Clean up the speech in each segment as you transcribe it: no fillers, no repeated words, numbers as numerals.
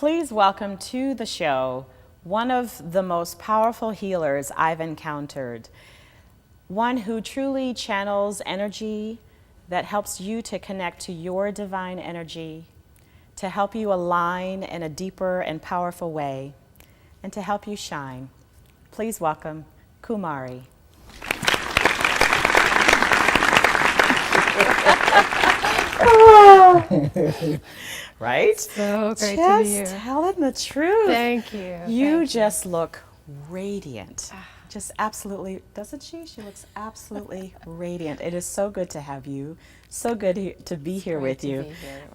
please welcome to the show one of the most powerful healers I've encountered. One who truly channels energy that helps you to connect to your divine energy, to help you align in a deeper and powerful way, and to help you shine. Please welcome Kumari. Right? So great to be here. Just telling the truth. Thank you. You just look radiant. Just absolutely, doesn't she? She looks absolutely radiant. It is so good to have you. So good to be here with you.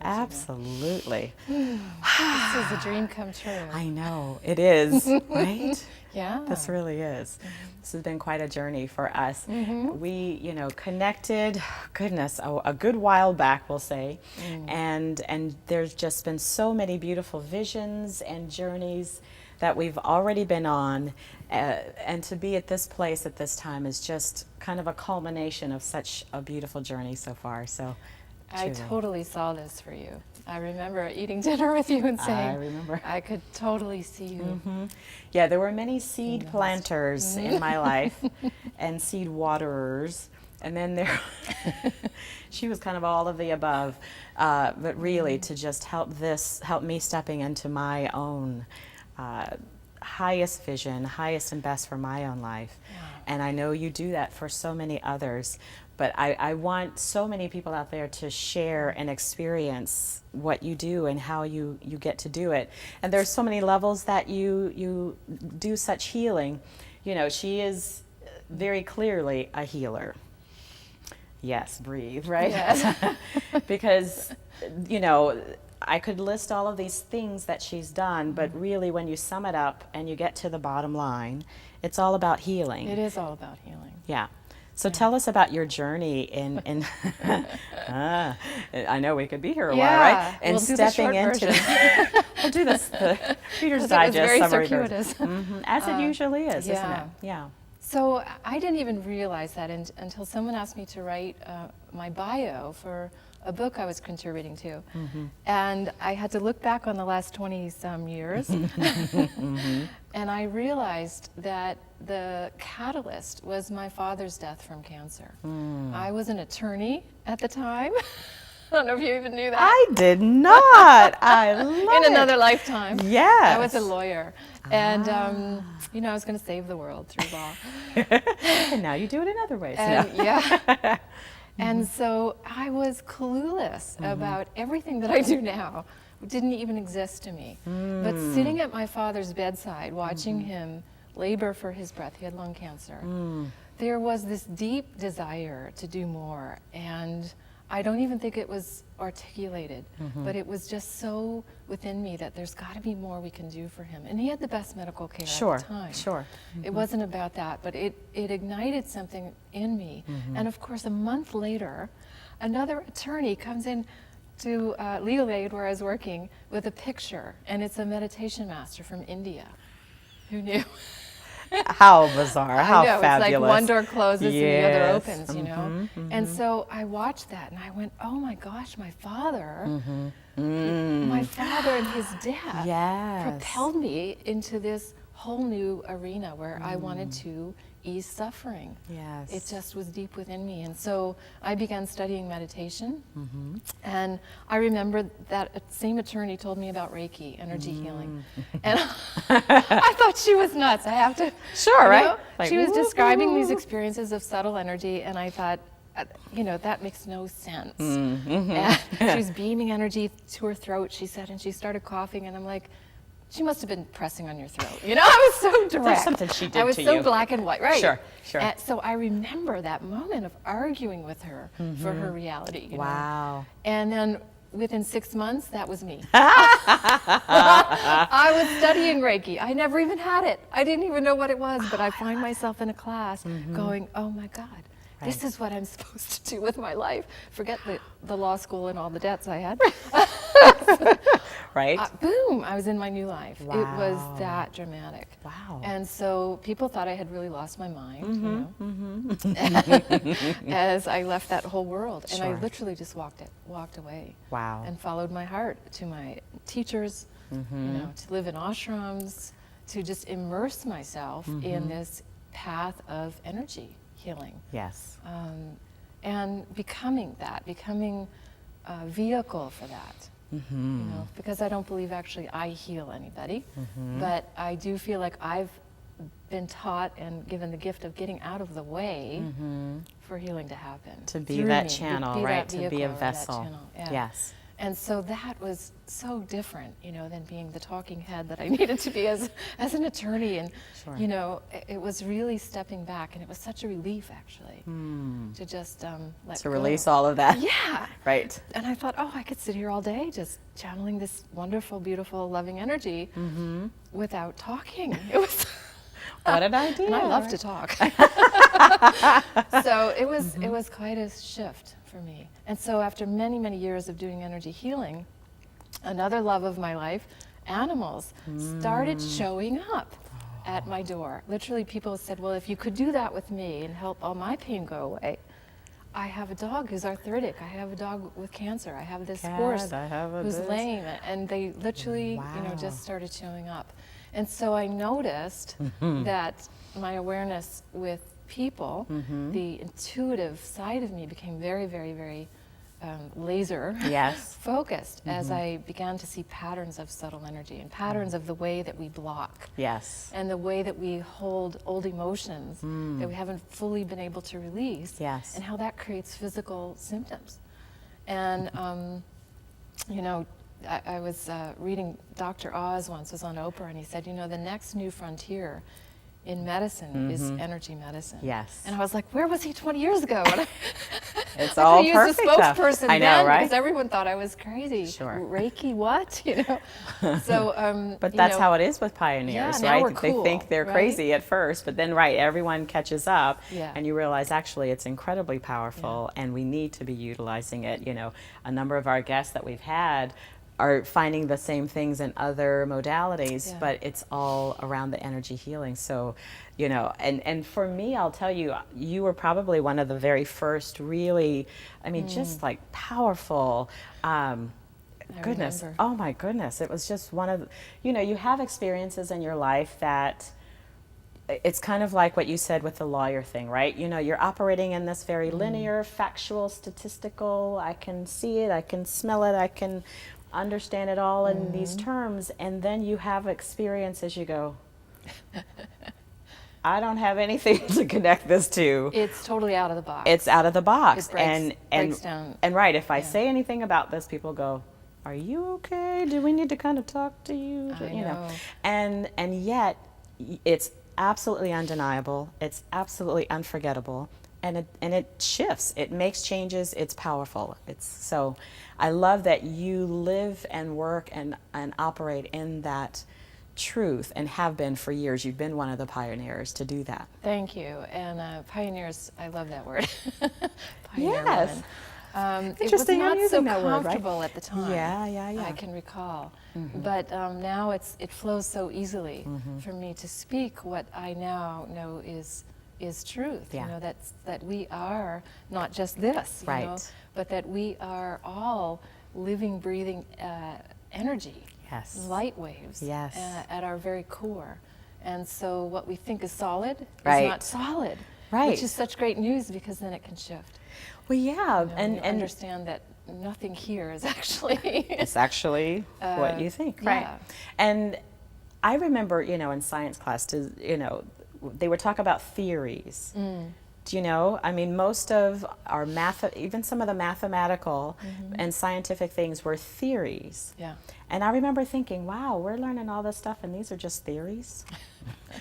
Absolutely. This is a dream come true. I know, it is, right? Yeah. This really is. This has been quite a journey for us. We, connected, goodness, a good while back, we'll say. And there's just been so many beautiful visions and journeys that we've already been on. And to be at this place at this time is just kind of a culmination of such a beautiful journey so far. So I totally saw this for you. I remember eating dinner with you and saying, I remember. I could totally see you. Yeah, there were many seed planters in my life and seed waterers. And then there, she was kind of all of the above. But really to just help me stepping into my own highest vision, highest and best for my own life. And I know you do that for so many others. But I want so many people out there to share and experience what you do and how you get to do it. And there's so many levels that you do such healing. She is very clearly a healer. Yes, breathe, right? Yes. Because, I could list all of these things that she's done, but really when you sum it up and you get to the bottom line, it's all about healing. It is all about healing. Yeah. So tell us about your journey in I know we could be here a while, right? And we'll stepping into we'll do this the Reader's Digest summary version. As it usually is, isn't it? Yeah. So I didn't even realize that until someone asked me to write my bio for a book I was contributing to. And I had to look back on the last 20-some years. And I realized that the catalyst was my father's death from cancer. I was an attorney at the time. I don't know if you even knew that. I did not. I love it. In another lifetime. Yes. I was a lawyer. And, I was going to save the world through law. And now you do it in other ways. And, yeah. And so I was clueless about everything that I do now. It didn't even exist to me. But sitting at my father's bedside, watching him labor for his breath, he had lung cancer, there was this deep desire to do more. And I don't even think it was articulated, but it was just so within me that there's got to be more we can do for him. And he had the best medical care at the time. It wasn't about that, but it ignited something in me. And of course, a month later, another attorney comes in to Legal Aid, where I was working, with a picture, and it's a meditation master from India. Who knew? How bizarre, how fabulous. It's like one door closes and the other opens, And so I watched that and I went, oh my gosh, my father and his death propelled me into this whole new arena where I wanted to ease suffering. It just was deep within me. And so I began studying meditation. And I remember that same attorney told me about Reiki, energy healing. And I thought she was nuts. I have to. Right? Like, she was describing these experiences of subtle energy, and I thought, that makes no sense. And she was beaming energy to her throat, she said, and she started coughing, and I'm like, she must have been pressing on your throat. I was so direct. There's something she did to you. I was so black and white, right? Sure. And so I remember that moment of arguing with her for her reality. Wow. And then within 6 months, that was me. I was studying Reiki. I never even had it. I didn't even know what it was, but I find myself in a class going, oh my God. This is what I'm supposed to do with my life. Forget the law school and all the debts I had. Right? Boom, I was in my new life. Wow. It was that dramatic. Wow. And so people thought I had really lost my mind, as I left that whole world. And I literally just walked away. Wow. And followed my heart to my teachers, to live in ashrams, to just immerse myself in this path of energy healing. Yes. And becoming a vehicle for that. Because I don't believe actually I heal anybody, but I do feel like I've been taught and given the gift of getting out of the way for healing to happen. To be that channel, right? To be a vessel. Yeah. Yes. And so that was so different, than being the talking head that I needed to be as an attorney. And, it was really stepping back, and it was such a relief, actually, to just let go. Release all of that. Yeah. Right. And I thought, I could sit here all day just channeling this wonderful, beautiful, loving energy without talking. It was... What an idea. And I love to talk. So it was quite a shift for me. And so after many, many years of doing energy healing, another love of my life, animals, started showing up at my door. Literally, people said, well, if you could do that with me and help all my pain go away. I have a dog who's arthritic. I have a dog with cancer. I have this horse who's lame. And they literally, just started showing up. And so I noticed that my awareness with people, the intuitive side of me became very, very, very laser focused as I began to see patterns of subtle energy and patterns of the way that we block. Yes. And the way that we hold old emotions that we haven't fully been able to release. Yes. And how that creates physical symptoms. And, I was reading Dr. Oz once, was on Oprah, and he said, the next new frontier in medicine is energy medicine. Yes. And I was like, where was he 20 years ago? And it's all I perfect. used a spokesperson I know, then right? because everyone thought I was crazy. Sure. Reiki, what? So, but that's how it is with pioneers, now right? we're cool, they think they're crazy at first, but then, everyone catches up, and you realize actually it's incredibly powerful, and we need to be utilizing it. A number of our guests that we've had are finding the same things in other modalities, but it's all around the energy healing. So, and for me, I'll tell you, you were probably one of the very first really, just like powerful, goodness, remember. oh my goodness, it was just one of, you have experiences in your life that, it's kind of like what you said with the lawyer thing, right? You're operating in this very linear, factual, statistical, I can see it, I can smell it, I can understand it all in these terms, and then you have experiences, you go, I don't have anything to connect this to. It's totally out of the box. It's out of the box. It breaks down. And if I say anything about this, people go, are you okay? Do we need to kind of talk to you? I know. And yet it's absolutely undeniable. It's absolutely unforgettable. And it shifts. It makes changes. It's powerful. So I love that you live and work and operate in that truth and have been for years. You've been one of the pioneers to do that. Thank you. And pioneers, I love that word. Pioneer Yes. woman. Interesting. It was I'm not using so that word, right? comfortable at the time. Yeah. I can recall. But now it flows so easily for me to speak what I now know is truth. Yeah. That we are not just this, Right. but that we are all living, breathing energy. Yes. Light waves. Yes. At our very core. And so what we think is solid Right. is not solid. Right. Which is such great news because then it can shift. Well, yeah. And you understand that nothing here is actually it's actually what you think, right? Yeah. And I remember, in science class, they would talk about theories. Do you know? Most of our even some of the mathematical and scientific things were theories. Yeah. And I remember thinking, wow, we're learning all this stuff and these are just theories.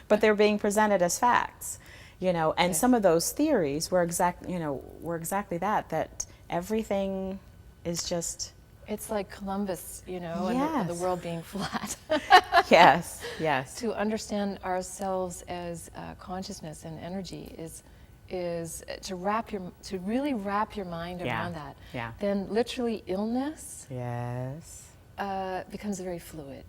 But they're being presented as facts, and some of those theories were exactly that everything is just... It's like Columbus, and the Yes. world being flat. Yes. To understand ourselves as consciousness and energy is to really wrap your mind around that. Yeah. Then literally illness Yes. becomes very fluid.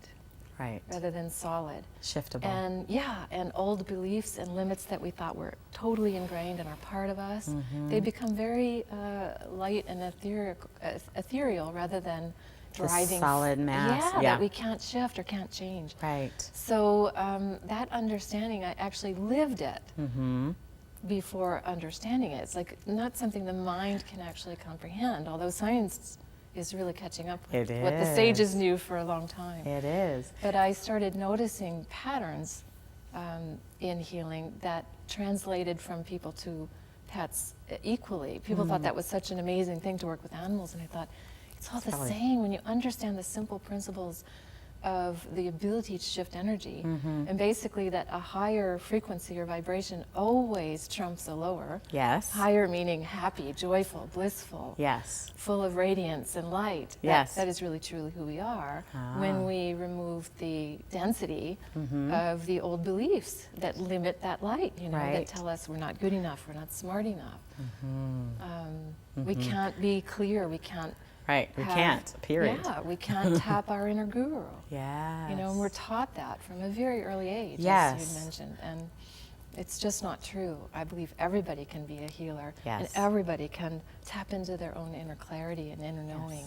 Right. Rather than solid. Shiftable. And old beliefs and limits that we thought were totally ingrained and are part of us, they become very light and ethereal rather than driving solid mass. Yeah. that we can't shift or can't change. Right. So that understanding, I actually lived it before understanding it. It's like not something the mind can actually comprehend, although science is really catching up with what the sages knew for a long time. It is. But I started noticing patterns in healing that translated from people to pets equally. People thought that was such an amazing thing to work with animals, and I thought, it's all the same when you understand the simple principles of the ability to shift energy, and basically that a higher frequency or vibration always trumps a lower. Yes. Higher meaning happy, joyful, blissful. Yes. Full of radiance and light. Yes. That is really truly who we are when we remove the density of the old beliefs that limit that light, you know, that tell us we're not good enough, we're not smart enough. We can't be clear, we can't. Right, we can't, period. Yeah, we can't tap our inner guru. Yes. You know, and we're taught that from a very early age, Yes. as you mentioned. And it's just not true. I believe everybody can be a healer. Yes. And everybody can tap into their own inner clarity and inner knowing.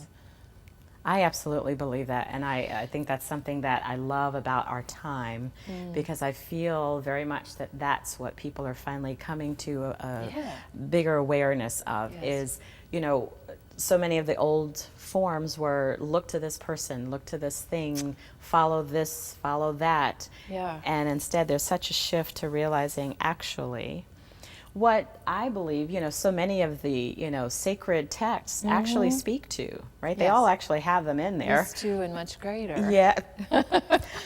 I absolutely believe that, and I think that's something that I love about our time, because I feel very much that that's what people are finally coming to a bigger awareness of, is, you know, so many of the old forms were look to this person, look to this thing, follow this, follow that. Yeah. And instead there's such a shift to realizing actually what I believe, you know, so many of the, you know, sacred texts actually speak to, right? They all actually have them in there. This too, and much greater. Yeah.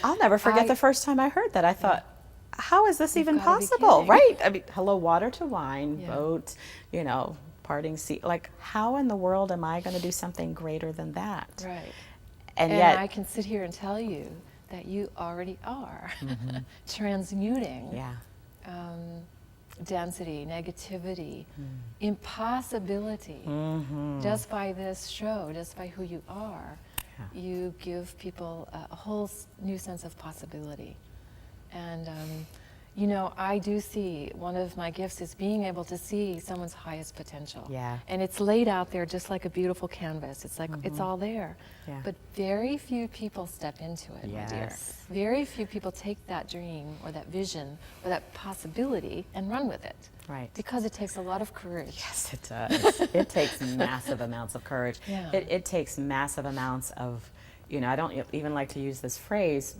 I'll never forget the first time I heard that. I thought, how is this even gotta be possible, kidding. right? I mean, hello, water to wine, boat, you know, parting sea. Like, how in the world am I going to do something greater than that? Right. And And yet, I can sit here and tell you that you already are transmuting density, negativity, impossibility. Just by this show, just by who you are, you give people a whole new sense of possibility. And you know, I do see, one of my gifts is being able to see someone's highest potential. Yeah. And it's laid out there just like a beautiful canvas. It's like, it's all there. Yeah. But very few people step into it, my dear. Yes. Very few people take that dream or that vision or that possibility and run with it. Right. Because it takes a lot of courage. yes, it does. It takes massive amounts of courage. Yeah. It takes massive amounts of, you know, I don't even like to use this phrase,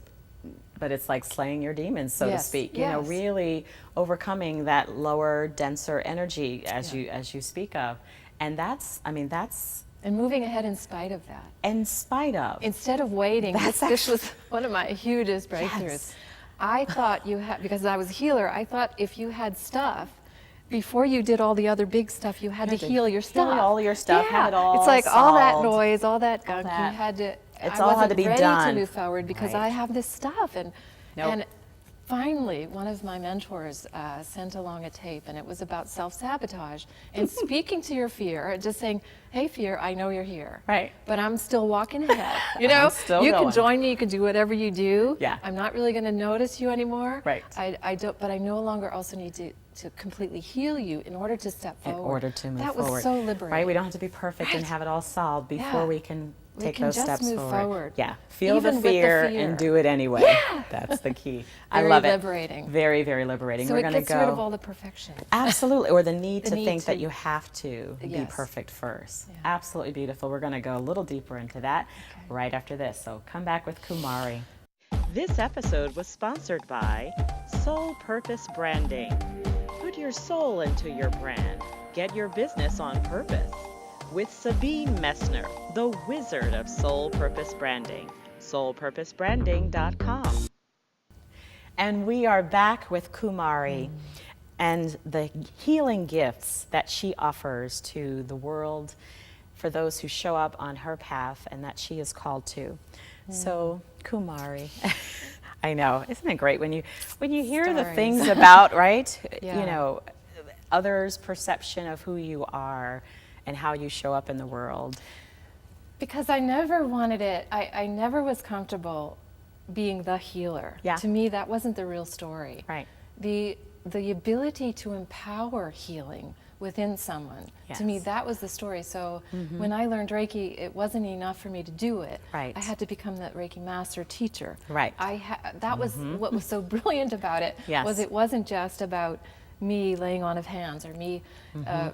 but it's like slaying your demons, so to speak. You know, really overcoming that lower, denser energy as you speak of, and that's, I mean, that's And moving ahead in spite of that. in spite of. Instead of waiting, this was one of my hugest breakthroughs. Yes. I thought you had, because I was a healer, I thought if you had stuff, before you did all the other big stuff, you had to heal your stuff. Heal all your stuff, have it all It's like all that solved. noise, all that gunk, that. you had to, It's I all had wasn't to be ready done. to move forward because I Right. have this stuff. And, Nope. and finally, one of my mentors sent along a tape, and it was about self-sabotage and speaking to your fear, just saying, hey, fear, I know you're here. Right. But I'm still walking ahead. You know, still you going. can join me, you can do whatever you do. Yeah. I'm not really going to notice you anymore. Right. I don't, but I no longer also need to completely heal you in order to step In forward. order to move that forward. was so liberating. Right? We don't have to be perfect and have it all solved before we can take those just steps move forward. forward. Yeah. Feel Even the with the fear fear. and do it anyway. That's the key. I Very love it. liberating. Very, very liberating. So We're it going to gets rid of go. all the perfection. Absolutely. Or the need The to need think that to- you have to be Yes. perfect first. Yeah. Absolutely beautiful. We're going to go a little deeper into that right after this. So come back with Kumari. This episode was sponsored by Soul Purpose Branding. Put your soul into your brand. Get your business on purpose. With Sabine Messner, the wizard of Soul Purpose Branding. soulpurposebranding.com. And we are back with Kumari and the healing gifts that she offers to the world for those who show up on her path and that she is called to. So, Kumari, I know, isn't it great when you hear the Stories. things about, right? Yeah. You know, others' perception of who you are and how you show up in the world. Because I never wanted it, I never was comfortable being the healer. Yeah. To me, that wasn't the real story. Right. The ability to empower healing within someone. Yes. To me, that was the story. So when I learned Reiki, it wasn't enough for me to do it. Right. I had to become the Reiki master teacher. Right. That was what was so brilliant about it. Yes. Was it wasn't just about me laying on of hands or me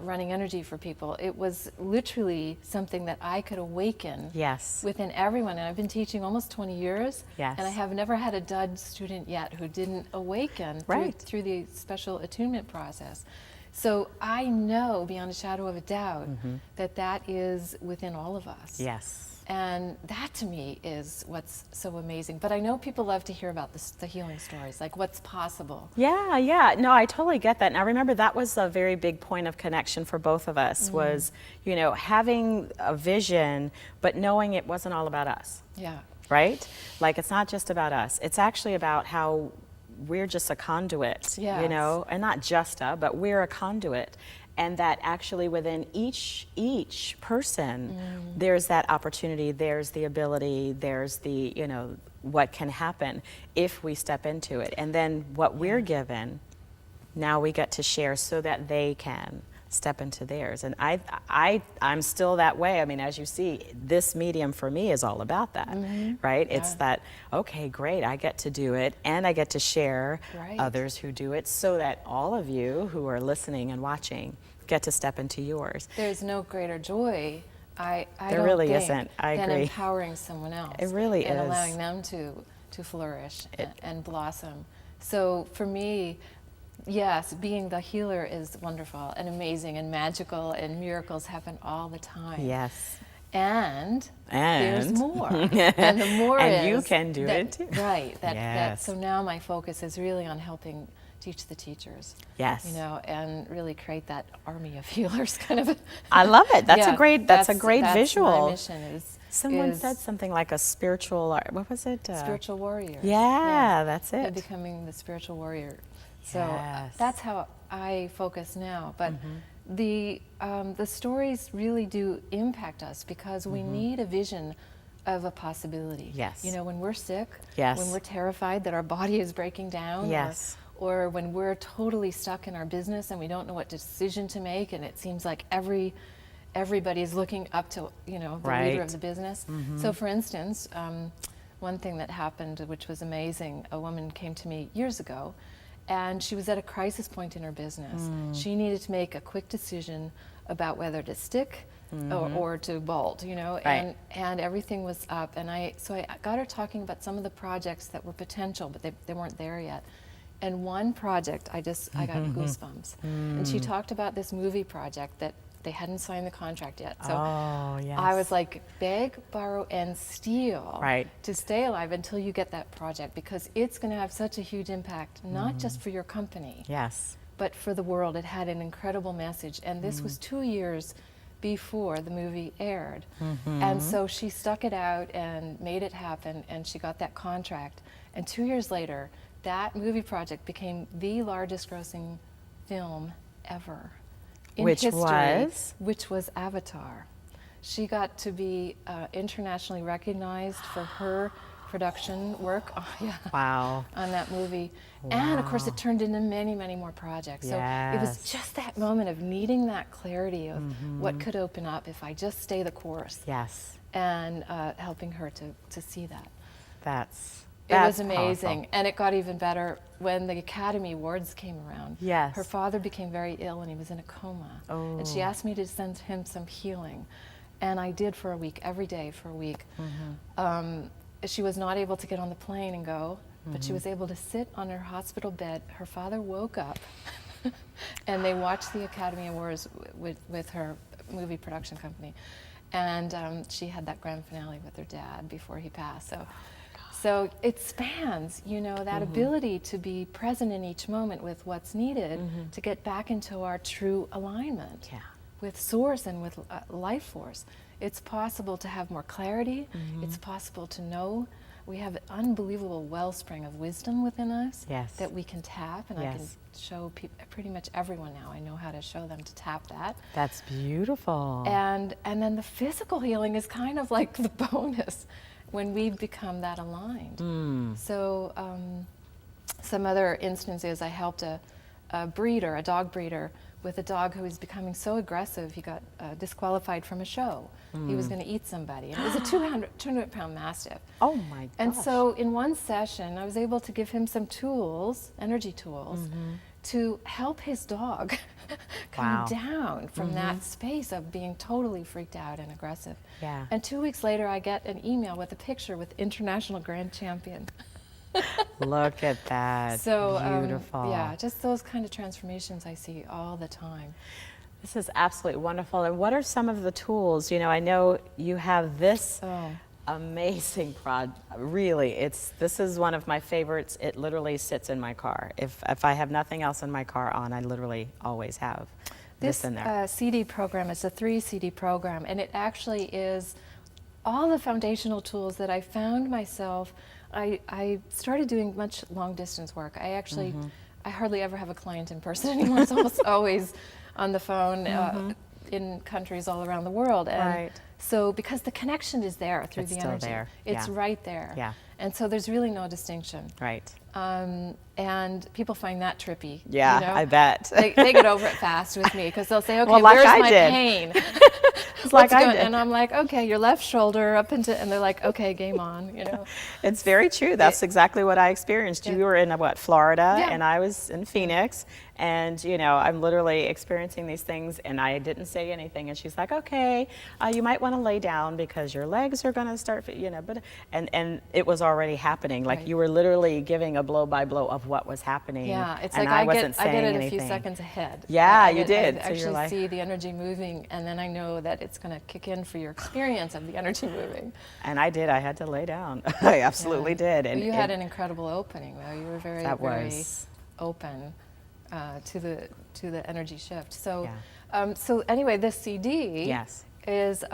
running energy for people. It was literally something that I could awaken Yes. within everyone. And I've been teaching almost 20 years. Yes. And I have never had a dud student yet who didn't awaken Right. through the special attunement process. So I know beyond a shadow of a doubt that that is within all of us. Yes. And that to me is what's so amazing. But I know people love to hear about the healing stories, like what's possible. Yeah, yeah. No, I totally get that. And I remember that was a very big point of connection for both of us was, you know, having a vision, but knowing it wasn't all about us, Yeah. right? Like it's not just about us. It's actually about how we're just a conduit, you Yes. know, and not just but we're a conduit. And that actually within each person, there's that opportunity, there's the ability, there's the, you know, what can happen if we step into it. And then what we're given, now we get to share so that they can step into theirs. And I'm still that way. I mean, as you see, this medium for me is all about that, right? Yeah. It's that, okay, great, I get to do it and I get to share Right. others who do it so that all of you who are listening and watching get to step into yours. There's no greater joy, I There don't really think, isn't. I than agree. empowering someone else. It really and is. allowing them to flourish and blossom. So for me, yes, being the healer is wonderful and amazing and magical, and miracles happen all the time. Yes. And there's more. And the more And is you can do that- it too. Right. Yes. So now my focus is really on helping teach the teachers. Yes. You know, and really create that army of healers kind of. I love it. That's Yeah, a great that's visual. My mission is Someone said something like a spiritual, what was it? spiritual warrior. Yeah, that's Yeah, it. becoming the spiritual warrior. So Yes. that's how I focus now. But the stories really do impact us because we need a vision of a possibility. Yes. You know, when we're sick, Yes. when we're terrified that our body is breaking down, Yes. or when we're totally stuck in our business and we don't know what decision to make, and it seems like everybody's looking up to, you know, the Right. leader of the business. So for instance, one thing that happened, which was amazing, a woman came to me years ago, and she was at a crisis point in her business. She needed to make a quick decision about whether to stick or to bolt, you know, Right. and everything was up. And so I got her talking about some of the projects that were potential, but they weren't there yet. And one project, I got goosebumps. And she talked about this movie project that they hadn't signed the contract yet. So Oh, yes. I was like, beg, borrow, and steal Right. to stay alive until you get that project, because it's going to have such a huge impact, not just for your company, Yes. but for the world. It had an incredible message. And this was 2 years before the movie aired. And so she stuck it out and made it happen, and she got that contract. And 2 years later, that movie project became the largest grossing film ever in Which history, was? which was Avatar. She got to be internationally recognized for her production work Wow. on that movie. And of course it turned into many, many more projects. So it was Yes. just that moment of needing that clarity of what could open up if I just stay the course, Yes. and helping her to see that. It That's was amazing. powerful. And it got even better when the Academy Awards came around. Yes. Her father became very ill and he was in a coma. And she asked me to send him some healing. And I did for a week, every day for a week. She was not able to get on the plane and go, but she was able to sit on her hospital bed. Her father woke up and they watched the Academy Awards with her movie production company. And she had that grand finale with her dad before he passed. So it spans, you know, that ability to be present in each moment with what's needed to get back into our true alignment with Source and with life force. It's possible to have more clarity. It's possible to know. We have an unbelievable wellspring of wisdom within us that we can tap, and I can show pretty much everyone now. I know how to show them to tap that. That's beautiful. And then the physical healing is kind of like the bonus when we become that aligned. So some other instances, I helped a dog breeder with a dog who was becoming so aggressive, he got disqualified from a show. He was going to eat somebody. And it was a 200-pound Mastiff. Oh my gosh. And so in one session, I was able to give him some tools, energy tools, to help his dog come down from that space of being totally freaked out and aggressive. Yeah. And 2 weeks later, I get an email with a picture with International Grand Champion. Look at that. So, beautiful. yeah, just those kind of transformations I see all the time. This is absolutely wonderful. And what are some of the tools? You know, I know you have this amazing really, this is one of my favorites. It literally sits in my car. If I have nothing else in my car on, I literally always have this in there. CD program is a 3 CD program, and it actually is all the foundational tools that I found myself. I started doing much long distance work. I actually, I hardly ever have a client in person anymore. It's almost always on the phone in countries all around the world. And so because the connection is there through the energy. There. It's right there. Yeah. And so there's really no distinction. Right. And people find that trippy. Yeah, you know? I bet. They get over it fast with me because they'll say, okay, well, like where's I my did. pain? It's like I did. And I'm like, okay, your left shoulder up into, and they're like, okay, game on, you know. It's very true. That's exactly what I experienced. You were in, Florida, Yeah. and I was in Phoenix. And, you know, I'm literally experiencing these things, and I didn't say anything. And she's like, okay, you might want to lay down because your legs are going to start, you know, and it was already happening. Like you were literally giving a blow by blow of what was happening. Yeah, it's and like I wasn't saying get it anything. a few seconds ahead. Yeah, you did. I So you're actually like, see the energy moving, and then I know that it's going to kick in for your experience of the energy moving. and I did. I had to lay down. I absolutely did. And Well, you had an incredible opening, though. You were very, very open to the energy shift. So, so anyway, this CD is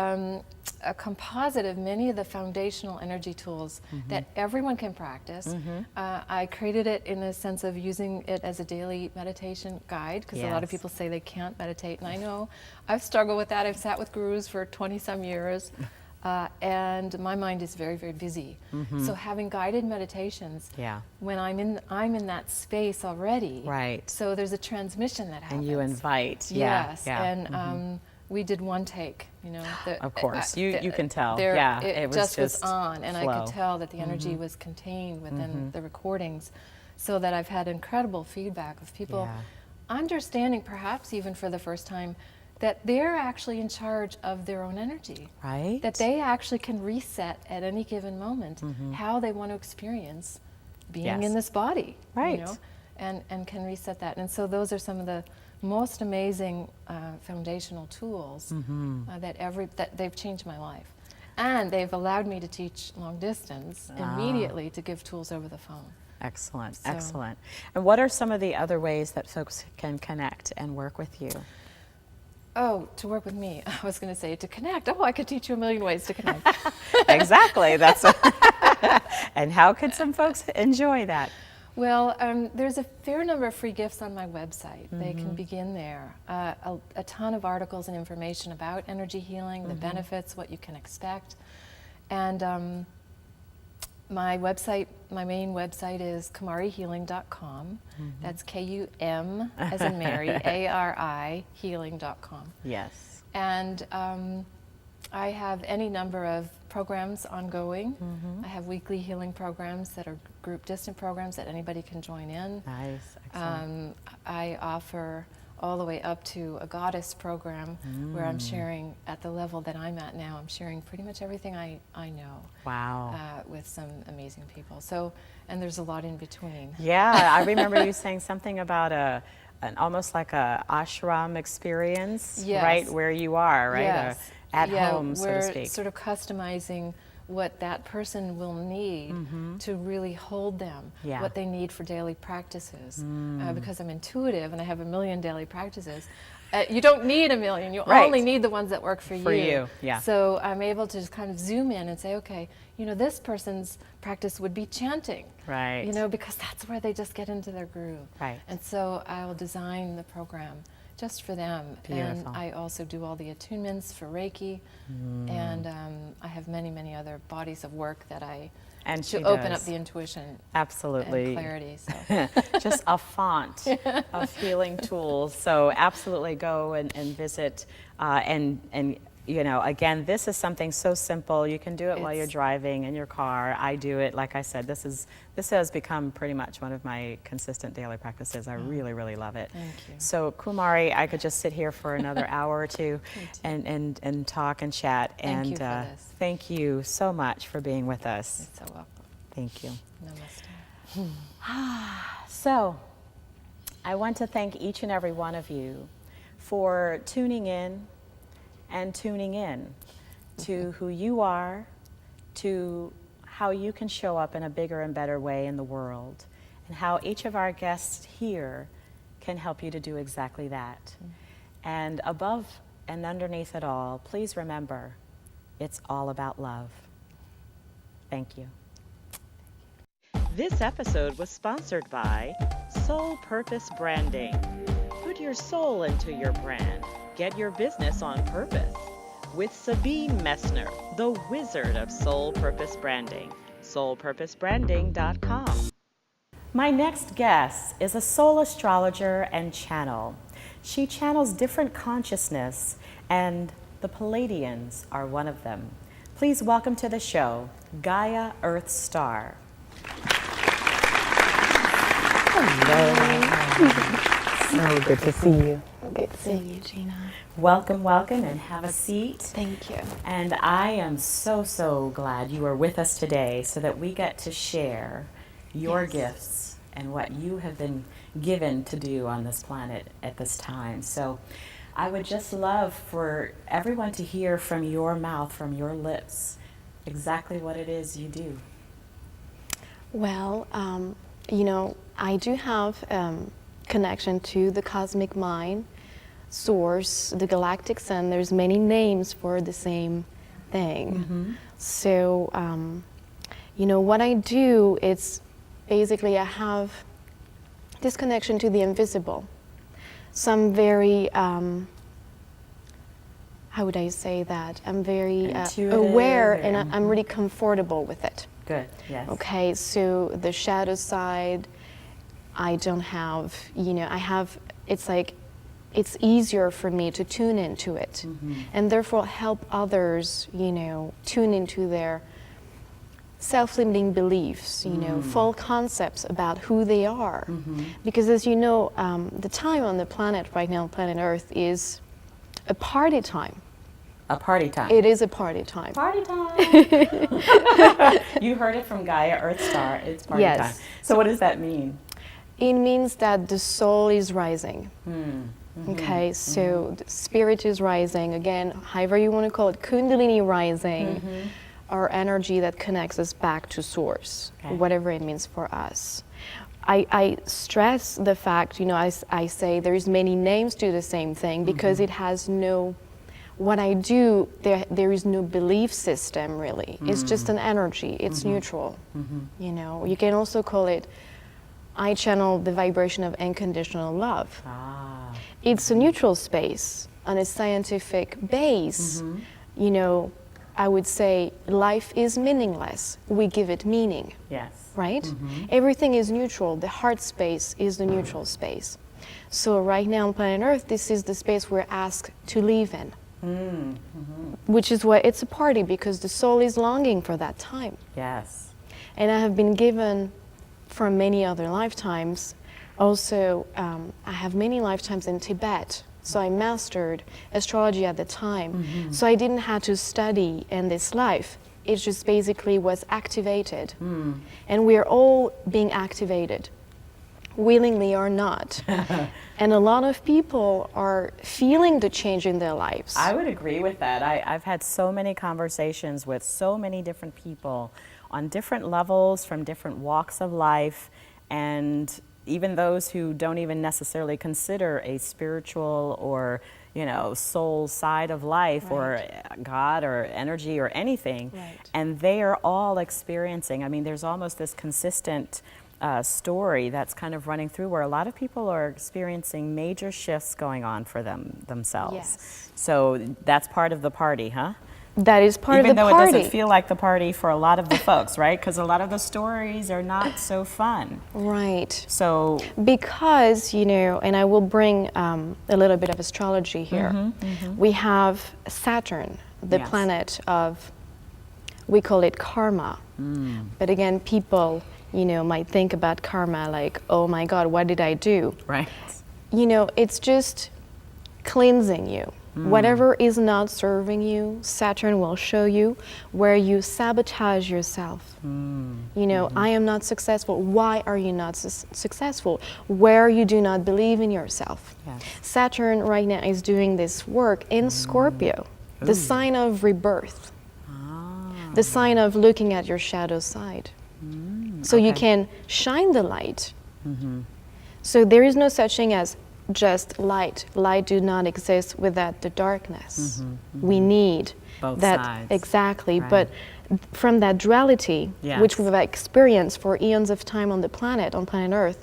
a composite of many of the foundational energy tools that everyone can practice. I created it in the sense of using it as a daily meditation guide, because a lot of people say they can't meditate, and I know I've struggled with that. I've sat with gurus for 20-some years. And my mind is very, very busy. So having guided meditations, when I'm in that space already, so there's a transmission that happens. And you invite, and we did one take, you know. Of course, you can tell. It just was on, and flow. I could tell that the energy was contained within the recordings, so that I've had incredible feedback of people understanding, perhaps even for the first time, that they're actually in charge of their own energy. Right. That they actually can reset at any given moment how they want to experience being in this body. Right. You know, and can reset that. And so those are some of the most amazing foundational tools that they've changed my life. And they've allowed me to teach long distance immediately, to give tools over the phone. Excellent, excellent. And what are some of the other ways that folks can connect and work with you? Oh, to work with me. I was going to say to connect. Oh, I could teach you a million ways to connect. Exactly. That's and how can some folks enjoy that? Well, there's a fair number of free gifts on my website. They can begin there. A ton of articles and information about energy healing, the benefits, what you can expect. And my website, my main website is kumarihealing.com. That's K-U-M as in Mary, A-R-I, healing.com. Yes. And I have any number of programs ongoing. I have weekly healing programs that are group distant programs that anybody can join in. Nice. Excellent. I offer all the way up to a goddess program where I'm sharing at the level that I'm at now. I'm sharing pretty much everything I know. Wow. With some amazing people. So, and there's a lot in between. Yeah, I remember you saying something about an almost like a ashram experience, right, where you are, right? Yes. At home, so to speak. We're sort of customizing what that person will need to really hold them, what they need for daily practices. Because I'm intuitive and I have a million daily practices. You don't need a million, you only need the ones that work for you. For you, yeah. So I'm able to just kind of zoom in and say, okay, you know, this person's practice would be chanting. Right. You know, because that's where they just get into their groove. Right. And so I'll design the program just for them. Beautiful. And I also do all the attunements for Reiki, and I have many, many other bodies of work that I And she to open does. up the intuition Absolutely. and clarity. So. Just a font of healing tools. So absolutely go and visit. And you know, again, this is something so simple. You can do it while you're driving in your car. I do it, like I said, this has become pretty much one of my consistent daily practices. I really, really love it. Thank you. So Kumari, I could just sit here for another hour or two and talk and chat. Thank you for this. Thank you so much for being with us. You're so welcome. Thank you. Namaste. So, I want to thank each and every one of you for tuning in to who you are, to how you can show up in a bigger and better way in the world, and how each of our guests here can help you to do exactly that. And above and underneath it all, please remember, it's all about love. Thank you. This episode was sponsored by Soul Purpose Branding. Put your soul into your brand. Get your business on purpose. With Sabine Messner, the wizard of Soul Purpose Branding. soulpurposebranding.com. My next guest is a soul astrologer and channel. She channels different consciousness, and the Palladians are one of them. Please welcome to the show, Gaia Earth Star. Hello. So good to see you. Good seeing you, Gina. Welcome, welcome, and have a seat. Thank you. And I am so, so glad you are with us today so that we get to share your gifts and what you have been given to do on this planet at this time. So I would just love for everyone to hear from your mouth, from your lips, exactly what it is you do. Well, you know, I do have connection to the cosmic mind, source, the galactic sun. There's many names for the same thing. Mm-hmm. So, you know, what I do, it's basically I have this connection to the invisible. So I'm very, how would I say that? I'm very aware, and I'm really comfortable with it. Good, yes. Okay, so the shadow side, I don't have, you know, it's like, it's easier for me to tune into it, and therefore help others, you know, tune into their self-limiting beliefs, you know, false concepts about who they are. Because as you know, the time on the planet right now, planet Earth, is a party time. A party time. It is a party time. Party time. You heard it from Gaia Earth Star. It's party time. So what does that mean? It means that the soul is rising. Okay, so the spirit is rising. Again, however you want to call it, Kundalini rising, our energy that connects us back to source, whatever it means for us. I stress the fact, you know, I say there's many names to the same thing because it has no, what I do, there is no belief system really. It's just an energy, it's neutral. You know, you can also call it, I channel the vibration of unconditional love. It's a neutral space on a scientific base. You know, I would say life is meaningless. We give it meaning. Yes. Right? Everything is neutral. The heart space is the neutral space. So right now on planet Earth, this is the space we're asked to live in. Which is why it's a party, because the soul is longing for that time. Yes. And I have been given from many other lifetimes. Also, I have many lifetimes in Tibet, so I mastered astrology at the time. So I didn't have to study in this life. It just basically was activated. And we're all being activated, willingly or not. And a lot of people are feeling the change in their lives. I would agree with that. I've had so many conversations with so many different people on different levels, from different walks of life, and even those who don't even necessarily consider a spiritual or, you know, soul side of life, or God or energy or anything. And they are all experiencing, I mean, there's almost this consistent story that's kind of running through where a lot of people are experiencing major shifts going on for themselves. So that's part of the party, huh? That is part Even of the though party. it doesn't feel like the party for a lot of the folks, right? Because a lot of the stories are not so fun. Right. So Because, you know, and I will bring a little bit of astrology here. We have Saturn, the Yes. planet of, we call it karma. But again, people, you know, might think about karma like, oh my God, what did I do? right. You know, it's just cleansing you. Whatever is not serving you, Saturn will show you where you sabotage yourself. You know, I am not successful. Why are you not successful? Where you do not believe in yourself. Yes. Saturn right now is doing this work in Scorpio, the sign of rebirth, the sign of looking at your shadow side. So you okay. can shine the light. So there is no such thing as just light. Light do not exist without the darkness. We need Both that sides. exactly. Right. But from that duality, Yes. which we've experienced for eons of time on planet Earth,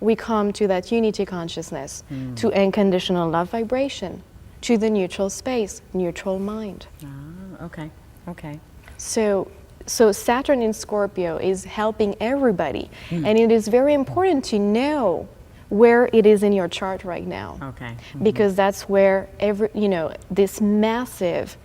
we come to that unity consciousness, to unconditional love vibration, to the neutral space, neutral mind. Ah, okay. Okay. So Saturn in Scorpio is helping everybody, and it is very important to know where it is in your chart right now. Okay. Because that's where this massive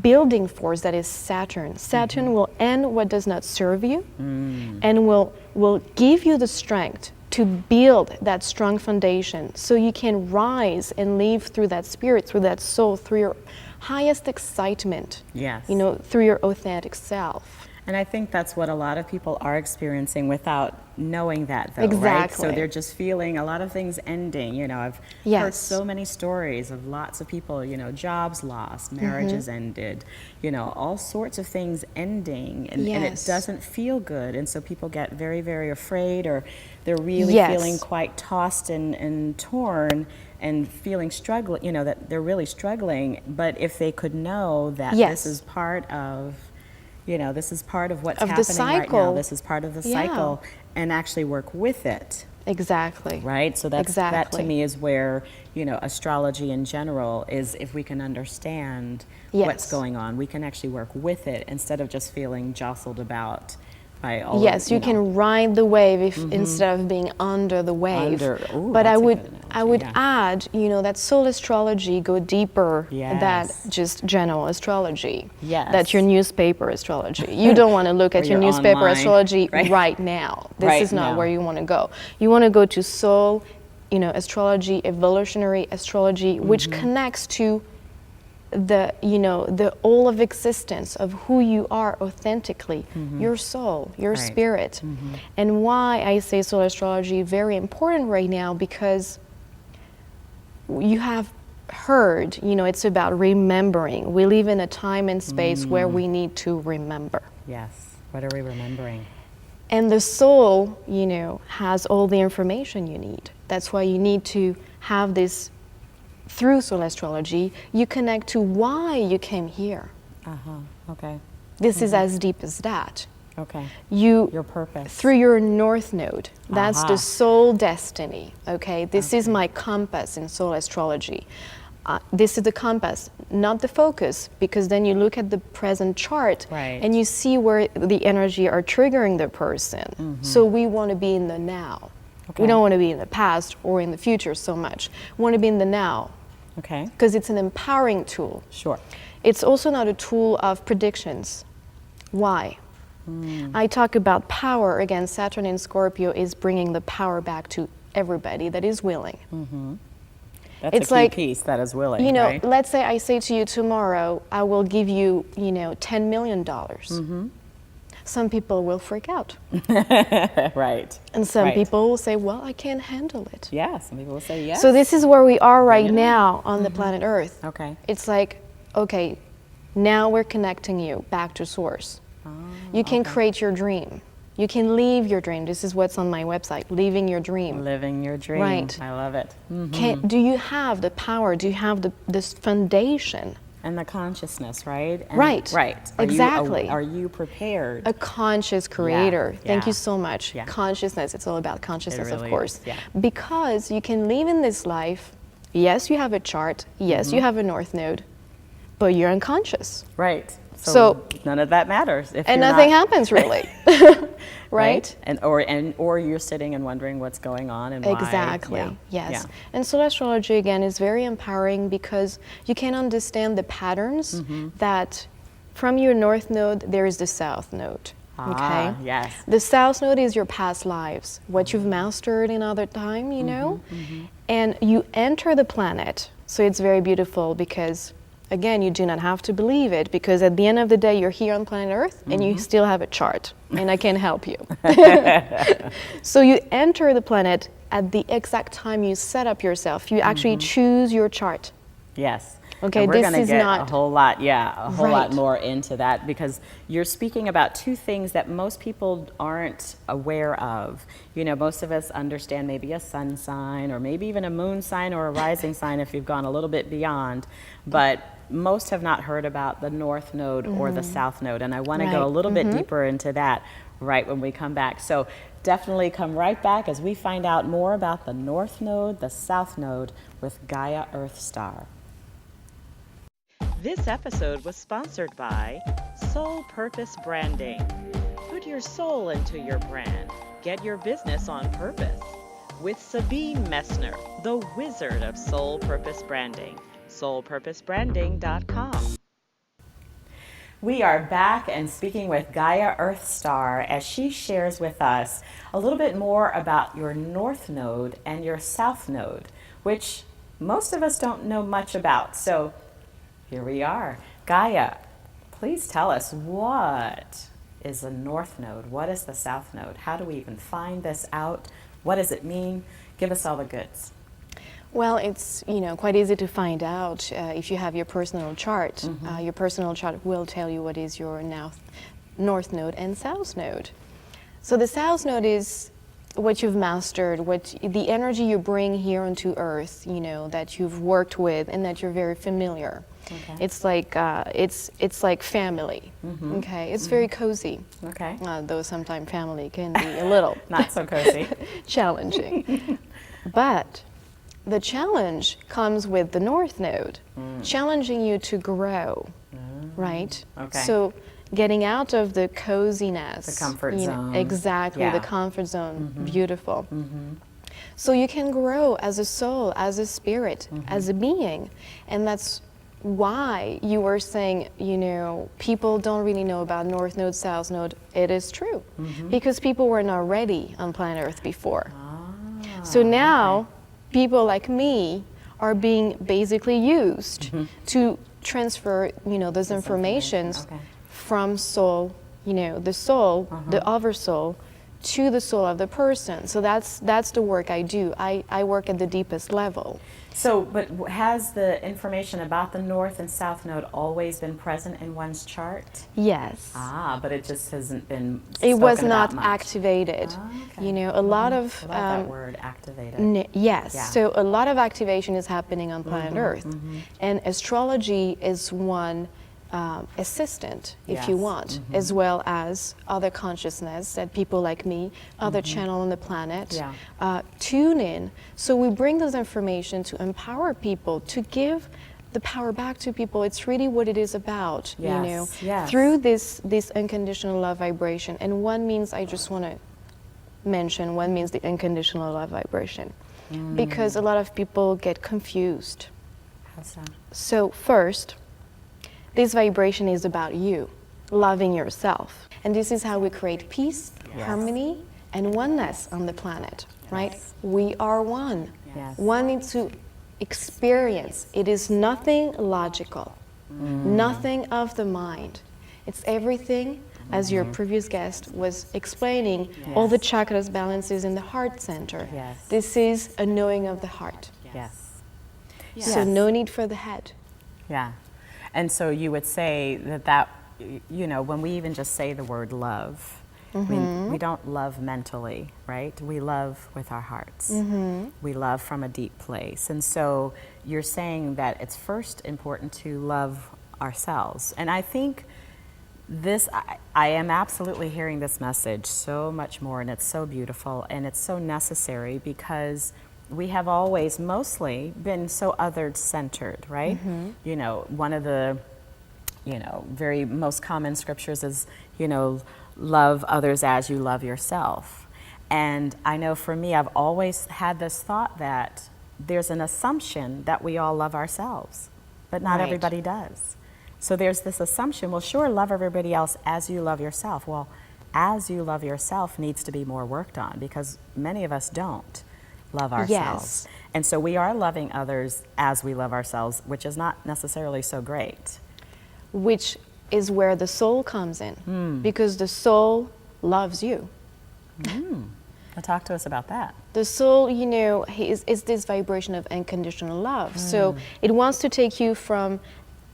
building force that is Saturn. Saturn will end what does not serve you, and will give you the strength to build that strong foundation so you can rise and live through that spirit, through that soul, through your highest excitement. Yes. You know, through your authentic self. And I think that's what a lot of people are experiencing without knowing that, though, right? Exactly. So they're just feeling a lot of things ending. You know, I've heard Yes. so many stories of lots of people, you know, jobs lost, marriages ended, you know, all sorts of things ending, and it Yes. doesn't feel good. And so people get very, very afraid, or they're really Yes. feeling quite tossed and torn, and feeling struggling, you know, that they're really struggling. But if they could know that Yes. this is part of, you know, this is part of what's Of the happening right now. cycle. This is part of the Yeah. cycle, and actually work with it, Exactly. right? So that to Exactly. me is where, you know, astrology in general is, if we can understand what's Yes. going on, we can actually work with it instead of just feeling jostled about by all. Yes, you know. can ride the wave instead of being under the wave. Ooh, but that's I a would good analogy, I would yeah. add, you know, that soul astrology go deeper than Yes. just general astrology. Yes. That's your newspaper astrology. You don't want to look at Or your your newspaper online, astrology right? right now. This Right is not now. where you want to go. You want to go to soul, you know, astrology, evolutionary astrology, which connects to the all of existence of who you are authentically, your soul, your Right. spirit. And why I say soul astrology very important right now, because you have heard, you know, it's about remembering. We live in a time and space where we need to remember. Yes. What are we remembering? And the soul, you know, has all the information you need. That's why you need to have this. Through soul astrology, you connect to why you came here. Okay. This is as deep as that. Okay. Your purpose. Through your north node. That's Aha. the soul destiny. Okay. This is my compass in soul astrology. This is the compass, not the focus, because then you look at the present chart Right. and you see where the energy are triggering the person. So we want to be in the now. Okay. We don't want to be in the past or in the future so much. We want to be in the now, Okay. because it's an empowering tool. Sure. It's also not a tool of predictions. Why? I talk about power. Again, Saturn in Scorpio is bringing the power back to everybody that is willing. That's It's a key like, piece that is willing, You know, right? let's say I say to you tomorrow, I will give you, you know, $10 million. Some people will freak out. Right. And some Right. people will say, well, I can't handle it. Yeah, some people will say yes. So this is where we are right it on. now on the planet Earth. Okay. It's like, okay, now we're connecting you back to source. You can create your dream. You can live your dream. This is what's on my website, living your dream. Living your dream. Right. I love it. Do you have the power? Do you have this foundation? And the consciousness, right? And, Right. Right. Exactly. Are you prepared? A conscious creator. Thank yeah. you so much. Yeah. Consciousness, it's all about consciousness, really of course. is, yeah. Because you can live in this life. Yes, you have a chart. Yes, you have a north node, but you're unconscious. Right. So none of that matters. If and you're nothing not- happens really. Right? Or you're sitting and wondering what's going on and why. Exactly. Yeah. Yes. Yeah. And soul astrology again is very empowering because you can understand the patterns that from your north node there is the south node. Okay. Yes. The south node is your past lives, what you've mastered in other time, you know, and you enter the planet. So it's very beautiful because, again, you do not have to believe it because at the end of the day, you're here on planet Earth and you still have a chart, and I can help you. So you enter the planet at the exact time you set up yourself. You actually choose your chart. Yes. Okay, and we're this going to is get not- a whole lot, a whole lot Right. more into that because you're speaking about two things that most people aren't aware of. You know, most of us understand maybe a sun sign or maybe even a moon sign or a rising sign if you've gone a little bit beyond, but most have not heard about the north node or the south node, and I want to go a Right. little bit deeper into that right when we come back. So definitely come right back as we find out more about the north node, the south node with Gaia Earth Star. This episode was sponsored by Soul Purpose Branding. Put your soul into your brand. Get your business on purpose. With Sabine Messner, the wizard of Soul Purpose Branding. soulpurposebranding.com. We are back and speaking with Gaia Earth Star as she shares with us a little bit more about your north node and your south node, which most of us don't know much about. So here we are. Gaia, please tell us, what is the north node? What is the south node? How do we even find this out? What does it mean? Give us all the goods. Well, it's quite easy to find out if you have your personal chart. Your personal chart will tell you what is your north node and south node. So the south node is what you've mastered, the energy you bring here onto Earth, that you've worked with and that you're very familiar. Okay. It's like family. Okay, it's very cozy. Okay. Though sometimes family can be a little not so cozy, challenging. But the challenge comes with the north node, challenging you to grow, right? Okay. So getting out of the coziness, the comfort zone. Exactly, Yeah. the comfort zone. Beautiful. So you can grow as a soul, as a spirit, as a being, and that's why you were saying, people don't really know about north node, south node. It is true, because people were not ready on planet Earth before. So now, people like me are being basically used to transfer, those informations from soul, the soul, the oversoul, to the soul of the person. So that's the work I do. I work at the deepest level. So, but has the information about the north and south node always been present in one's chart? Yes. But it just hasn't been It was spoken not about much. activated. Okay. A lot of I love that word, activated. yes. Yeah. So a lot of activation is happening on planet Earth, and astrology is one assistant, if you Yes. want, as well as other consciousness that people like me, other channel on the planet, tune in. So we bring this information to empower people, to give the power back to people. It's really what it is about, Yes, yes. through this unconditional love vibration. And one means, I just want to mention, one means the unconditional love vibration, because a lot of people get confused. How so? So first, this vibration is about you, loving yourself. And this is how we create peace, harmony, and oneness on the planet, right? We are one. Yes. One needs to experience. It is nothing logical, nothing of the mind. It's everything, as your previous guest was explaining, all the chakras balances in the heart center. Yes. This is a knowing of the heart. Yes. So no need for the head. Yeah. And so you would say that, when we even just say the word love, I mean, we don't love mentally, right? We love with our hearts. We love from a deep place. And so you're saying that it's first important to love ourselves. And I think I am absolutely hearing this message so much more, and it's so beautiful, and it's so necessary because we have always mostly been so othered-centered, right? One of the very most common scriptures is, love others as you love yourself. And I know for me, I've always had this thought that there's an assumption that we all love ourselves, but not Right. everybody does. So there's this assumption, well, sure, love everybody else as you love yourself. Well, as you love yourself needs to be more worked on, because many of us don't love ourselves. Yes. And so we are loving others as we love ourselves, which is not necessarily so great. Which is where the soul comes in, because the soul loves you. Well, talk to us about that. The soul, is this vibration of unconditional love. So it wants to take you from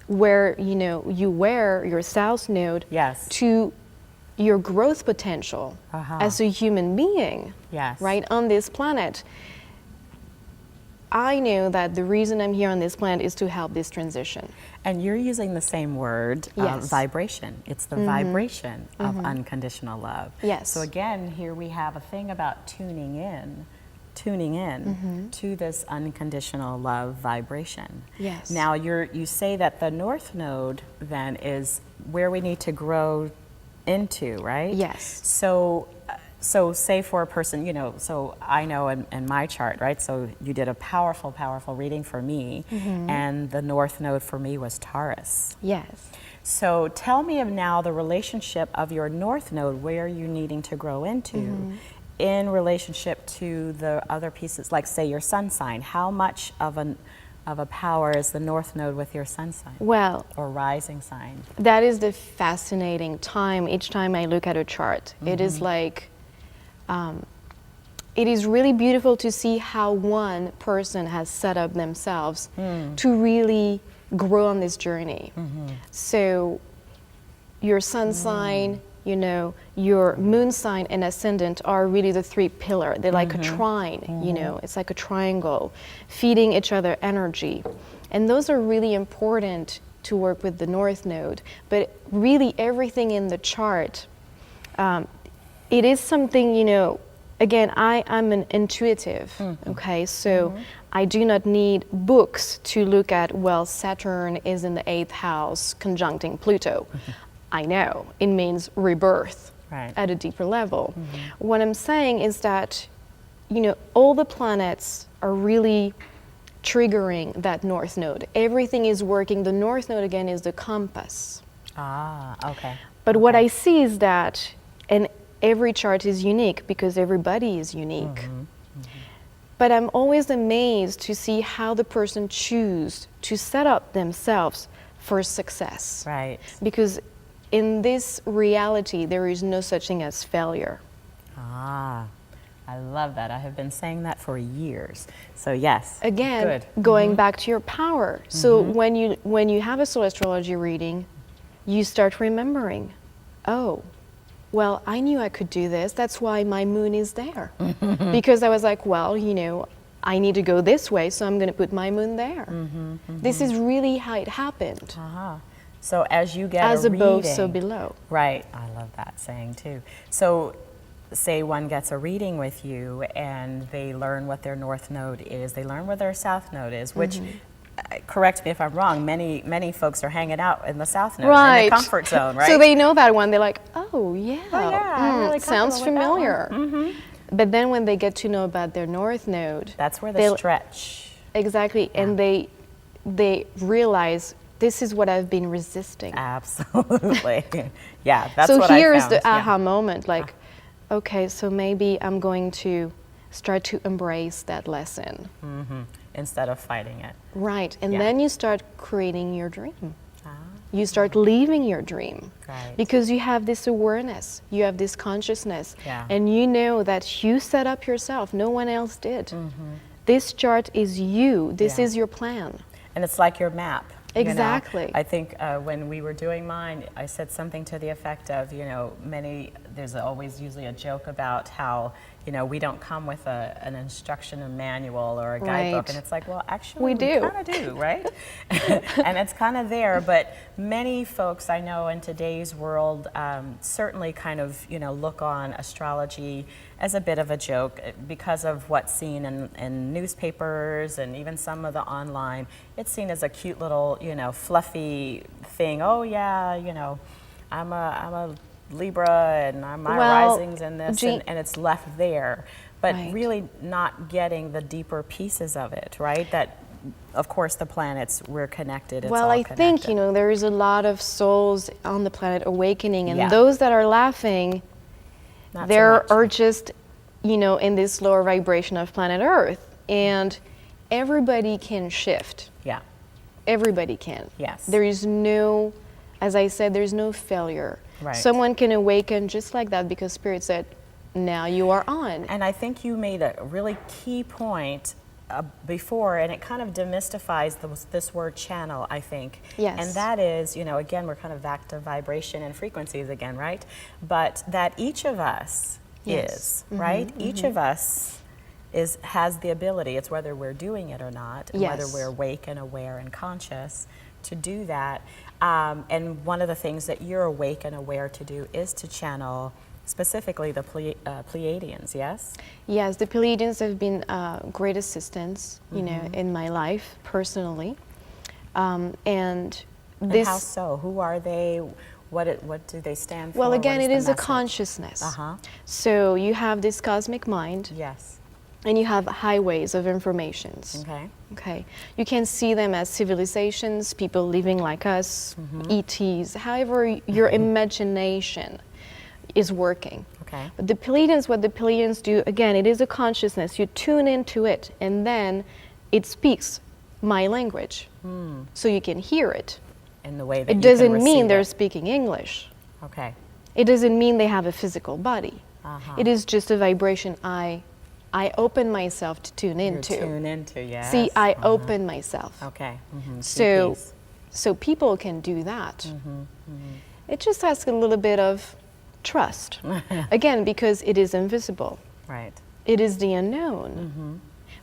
where, you were, your south node, Yes. to your growth potential as a human being, Yes. right, on this planet. I know that the reason I'm here on this planet is to help this transition. And you're using the same word, Yes. vibration. It's the vibration of unconditional love. Yes. So again, here we have a thing about tuning in to this unconditional love vibration. Yes. Now you say that the North Node then is where we need to grow into, right? Yes. So say for a person, so I know in my chart, right? So you did a powerful, powerful reading for me, and the North Node for me was Taurus. Yes. So tell me of now the relationship of your North Node, where you're needing to grow into, in relationship to the other pieces, like say your sun sign. How much of a power is the North Node with your sun sign? Well, Or rising sign? that is the fascinating time. Each time I look at a chart, it is like, it is really beautiful to see how one person has set up themselves to really grow on this journey. So your sun sign, your moon sign and ascendant are really the three pillars. They're like a trine, it's like a triangle, feeding each other energy. And those are really important to work with the North Node. But really everything in the chart, it is something, again, I'm an intuitive, okay? So I do not need books to look at, well, Saturn is in the 8th house conjuncting Pluto. I know, it means rebirth at a deeper level. What I'm saying is that, all the planets are really triggering that North Node. Everything is working. The North Node, again, is the compass. Ah, okay. But what I see is that, and every chart is unique because everybody is unique. But I'm always amazed to see how the person chooses to set up themselves for success. Right. Because in this reality, there is no such thing as failure. Ah, I love that. I have been saying that for years. So yes. Again, good. going back to your power. So when you have a soul astrology reading, you start remembering, oh, well, I knew I could do this. That's why my moon is there. Because I was like, well, I need to go this way, so I'm going to put my moon there. This is really how it happened. So as you get As a above, reading, so below. Right. I love that saying too. So say one gets a reading with you and they learn what their North Node is, they learn where their South Node is, which, correct me if I'm wrong, many folks are hanging out in the South Node, in the comfort zone, right? So they know that one, they're like, oh yeah, I'm really sounds comfortable with that familiar. But then when they get to know about their North Node, that's where the stretch. Exactly, and they realize, this is what I've been resisting. Absolutely. Yeah, that's so what I found. So here is the aha moment, like, okay, so maybe I'm going to start to embrace that lesson. Instead of fighting it. Right, and then you start creating your dream. You start living your dream. Right. Because you have this awareness, you have this consciousness, and you know that you set up yourself, no one else did. This chart is you, this is your plan. And it's like your map. Exactly. I think when we were doing mine, I said something to the effect of, there's always usually a joke about how, you know, we don't come with an instruction manual or a guidebook, Right. and it's like, well, actually, We do. kind of do, right? And it's kind of there, but many folks I know in today's world certainly kind of, you know, look on astrology as a bit of a joke because of what's seen in newspapers and even some of the online. It's seen as a cute little, you know, fluffy thing. Oh yeah, you know, I'm a Libra and my rising's in this, and it's left there. But Right. really not getting the deeper pieces of it, right? That, of course, the planets, we're connected. It's Well, all I connected. think, you know, there is a lot of souls on the planet awakening, and Yeah. those that are laughing, Not so there much. are just, you know, in this lower vibration of planet Earth. And everybody can shift. Yeah. Everybody can. Yes. There is no, as I said, there's no failure. Right. Someone can awaken just like that because Spirit said, now you are on. And I think you made a really key point before, and it kind of demystifies this word channel, I think. Yes. And that is, you know, again, we're kind of back to vibration and frequencies again, right? But that each of us Yes. is, right? Each of us has the ability, it's whether we're doing it or not, and whether Yes. we're awake and aware and conscious to do that. And one of the things that you're awake and aware to do is to channel specifically the Pleiadians, yes? Yes, the Pleiadians have been great assistants, you know, Mm-hmm. in my life personally. And And this, how so? Who are they? What do they stand for? well, What again, it the is a message? consciousness. Uh-huh. So you have this cosmic mind, Yes. and you have highways of informations. Okay. Okay, you can see them as civilizations, people living like us, Mm-hmm. ETs, however your imagination is working. Okay. But the Pleiadians, what the Pleiadians do, again, it is a consciousness. You tune into it, and then it speaks my language. So you can hear it. In the way that It you can doesn't mean receive they're it. speaking English. Okay. It doesn't mean they have a physical body. Uh-huh. It is just a vibration I open myself to tune You're into. tune into, yes. See, I Uh-huh. open myself. Okay. Mm-hmm. So, so people can do that. It just asks a little bit of trust. Again, because it is invisible. Right. It is the unknown.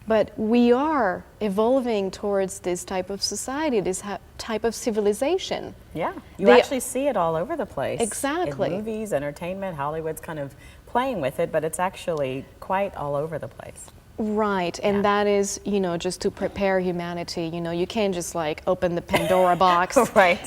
But we are evolving towards this type of society, this type of civilization. Yeah. You They- actually see it all over the place. Exactly. In movies, entertainment, Hollywood's kind of playing with it, but it's actually quite all over the place. Right, and Yeah. that is, you know, just to prepare humanity. You know, you can't just like open the Pandora box. Right.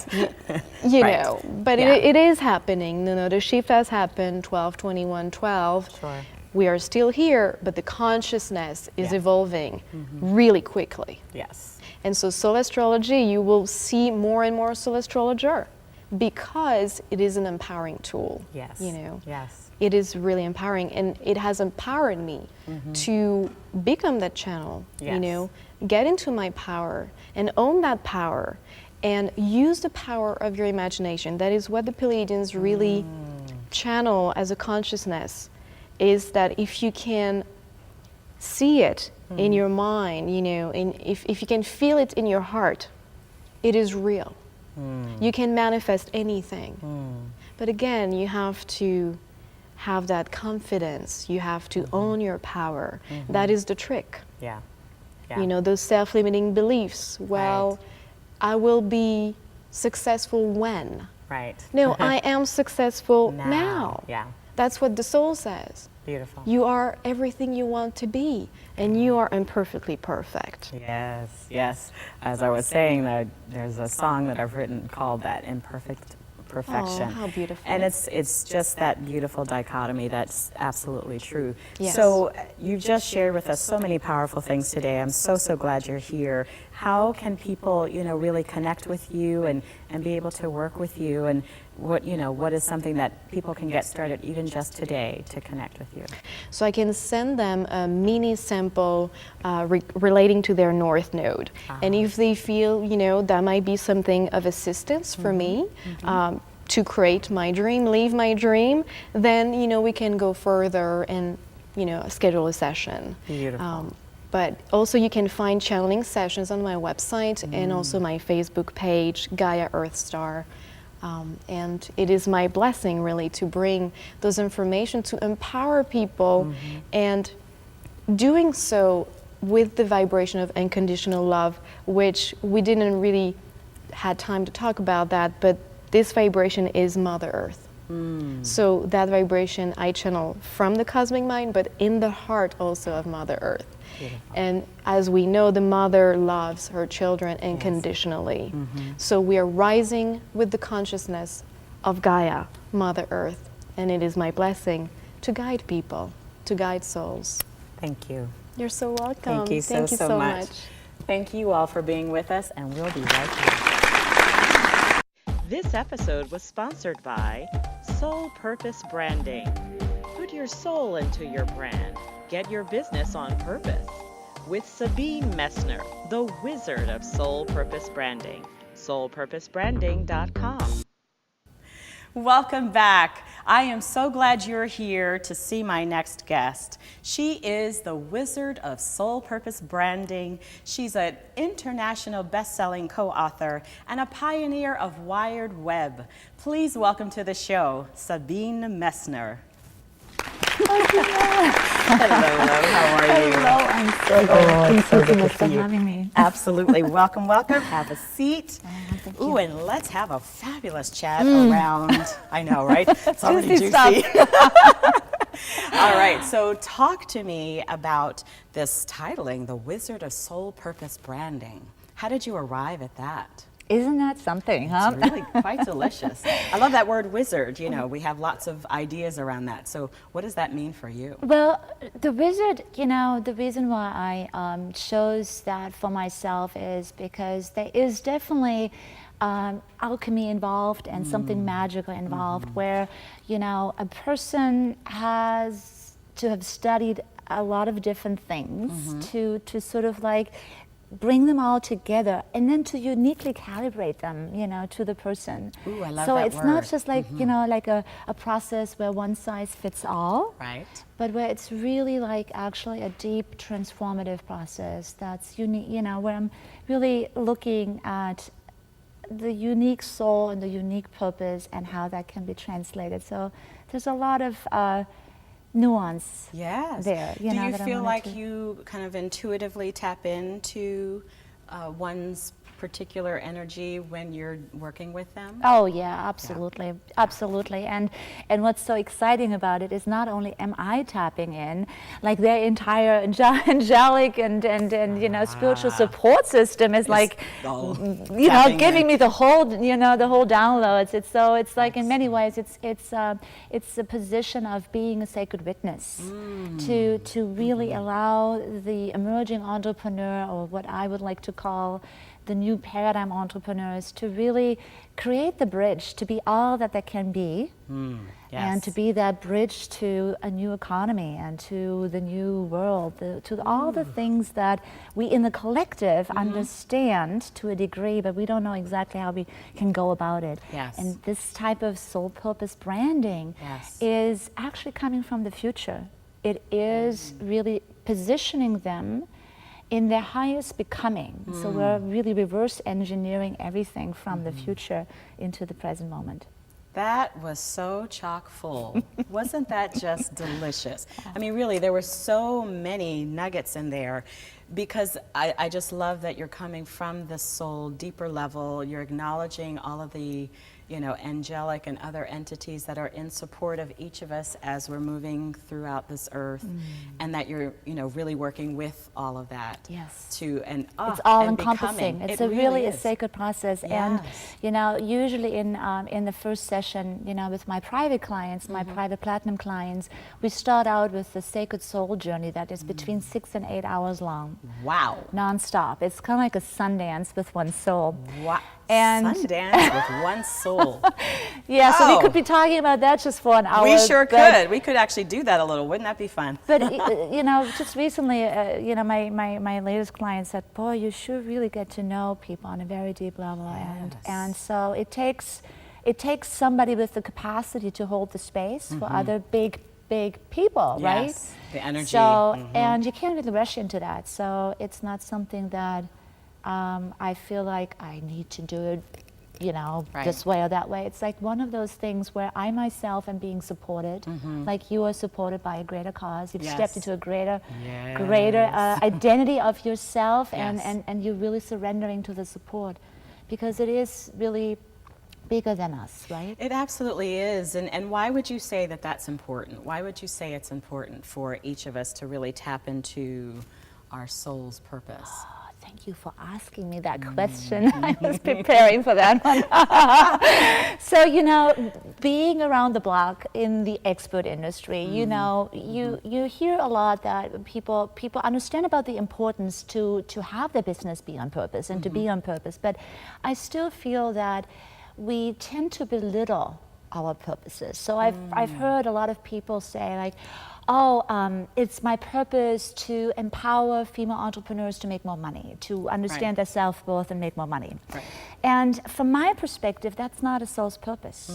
You Right. know, but Yeah. it is happening. You know, the shift has happened, 12/21/12. Sure. We are still here, but the consciousness is Yeah. evolving really quickly. Yes. And so soul astrology, you will see more and more soul astrologer because it is an empowering tool. Yes. You know, Yes. it is really empowering, and it has empowered me to become that channel, you Yes. know, get into my power and own that power and use the power of your imagination. That is what the Pleiadians really channel as a consciousness, is that if you can see it in your mind, you know, and if you can feel it in your heart, it is real. You can manifest anything. But again, you have to have that confidence. You have to own your power. That is the trick. Yeah. Yeah. You know, those self-limiting beliefs. Well, Right. I will be successful when. Right. No, I am successful now. Yeah. That's what the soul says. Beautiful. You are everything you want to be, and you are imperfectly perfect. Yes, yes. As I was saying, there's a song that I've written called that, Imperfect Perfection. Oh, how beautiful. And it's just that beautiful dichotomy that's absolutely true. Yes. So you've just shared with us so many powerful things today. I'm so glad you're here. How can people, you know, really connect with you and be able to work with you, and what is something that people can get started even just today to connect with you? So I can send them a mini sample relating to their North Node. And if they feel, you know, that might be something of assistance for me to create my dream, live my dream, then, you know, we can go further and, you know, schedule a session. Beautiful. But also you can find channeling sessions on my website and also my Facebook page, Gaia Earth Star. And it is my blessing really to bring those information to empower people, and doing so with the vibration of unconditional love, which we didn't really had time to talk about that, but this vibration is Mother Earth. So that vibration I channel from the cosmic mind, but in the heart also of Mother Earth. Beautiful. And as we know, the mother loves her children unconditionally. So we are rising with the consciousness of Gaia, Mother Earth, and it is my blessing to guide people, to guide souls. Thank you. You're so welcome. Thank you so much. Thank you all for being with us, and we'll be right back. This episode was sponsored by Soul Purpose Branding. Put your soul into your brand. Get your business on purpose. With Sabine Messner, the wizard of Soul Purpose Branding. soulpurposebranding.com. Welcome back. I am so glad you're here to see my next guest. She is the wizard of Soul Purpose Branding. She's an international best-selling co-author and a pioneer of Wired Web. Please welcome to the show, Sabine Messner. Hello, how are you? Hello, I'm so good. Thank you so much for having me. Absolutely. Welcome, welcome. Have a seat. Thank Ooh, you. and let's have a fabulous chat around. I know, right? It's already Juicy juicy. All right, so talk to me about this titling, The Wizard of Soul Purpose Branding. How did you arrive at that? Isn't that something, huh? It's really quite delicious. I love that word wizard. You know, we have lots of ideas around that. So what does that mean for you? Well, the wizard, you know, the reason why I chose that for myself is because there is definitely alchemy involved and something magical involved where, you know, a person has to have studied a lot of different things to sort of like bring them all together and then to uniquely calibrate them, you know, to the person. Ooh, I love so that it's word. not just like, you know, like a process where one size fits all, Right. but where it's really like actually a deep transformative process that's unique, you know, where I'm really looking at the unique soul and the unique purpose and how that can be translated. So there's a lot of nuance Yes. there. Do you that I feel wanted like to- you kind of intuitively tap into one's particular energy when you're working with them? Oh yeah, absolutely, absolutely. And what's so exciting about it is not only am I tapping in, like their entire angelic and you know spiritual support system is like, all you know, tapping giving in. me the whole downloads. It's like in many ways it's a position of being a sacred witness to really allow the emerging entrepreneur, or what I would like to call the new paradigm entrepreneurs, to really create the bridge to be all that they can be, and to be that bridge to a new economy and to the new world, to all the things that we in the collective understand to a degree, but we don't know exactly how we can go about it. Yes. And this type of soul purpose branding is actually coming from the future. It is really positioning them in their highest becoming. So we're really reverse engineering everything from the future into the present moment. That was so chock full. Wasn't that just delicious? I mean, really, there were so many nuggets in there, because I just love that you're coming from the soul deeper level. You're acknowledging all of the, you know, angelic and other entities that are in support of each of us as we're moving throughout this earth, and that you're, you know, really working with all of that. Yes. And It's all and encompassing. becoming. It's It a really a is. sacred process. And Yes. you know, usually in the first session, you know, with my private clients, my private platinum clients, we start out with the sacred soul journey that is between 6 and 8 hours long, Wow. non-stop. It's kind of like a Sundance with one soul. Wow. And- Sundance with one soul. Yeah, so we Oh. could be talking about that just for an hour. We sure but- could. We could actually do that a little. Wouldn't that be fun? But you know, just recently, you know, my latest client said, "Boy, you should really get to know people on a very deep level." And so it takes somebody with the capacity to hold the space for other big people, right? Yes, the energy. So and you can't really rush into that. So it's not something that I feel like I need to do it this way or that way. It's like one of those things where I myself am being supported, like you are supported by a greater cause. You've stepped into a greater identity of yourself, and you're really surrendering to the support, because it is really bigger than us, right? It absolutely is. And why would you say that that's important? Why would you say it's important for each of us to really tap into our soul's purpose? Thank you for asking me that question. I was preparing for that one. So, being around the block in the expert industry, you hear a lot that people understand about the importance to have their business be on purpose and to be on purpose. But I still feel that we tend to belittle our purposes. So I've heard a lot of people say, like, it's my purpose to empower female entrepreneurs to make more money, to understand their self-worth and make more money. Right. And from my perspective, that's not a soul's purpose.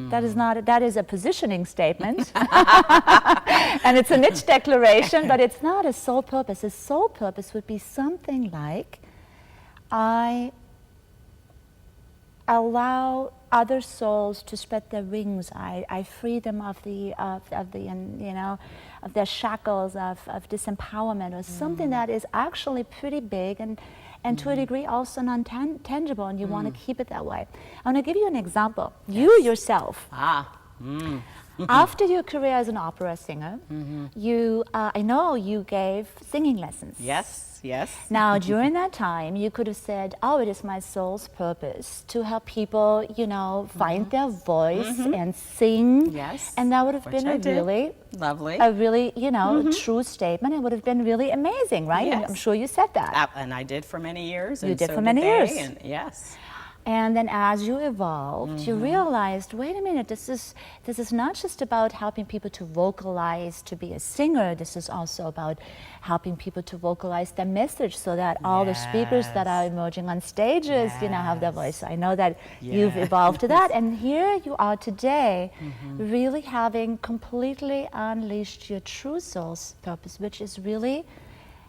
That is a positioning statement. And it's a niche declaration, but it's not a soul purpose. A soul purpose would be something like, I allow other souls to spread their wings. I free them of their shackles of disempowerment, or something that is actually pretty big and to a degree also non-tangible, and you want to keep it that way. I want to give you an example. You yourself, after your career as an opera singer, I know you gave singing lessons. Yes. Now, during that time, you could have said, it is my soul's purpose to help people, find their voice and sing. Yes. And that would have been a really true statement. It would have been really amazing, right? Yes. And I'm sure you said that. And I did for many years. You and did so for many years. And yes. And then as you evolved, you realized, wait a minute, this is not just about helping people to vocalize, to be a singer. This is also about helping people to vocalize their message, so that all the speakers that are emerging on stages, have their voice. I know that you've evolved to that. And here you are today, really having completely unleashed your true soul's purpose, which is really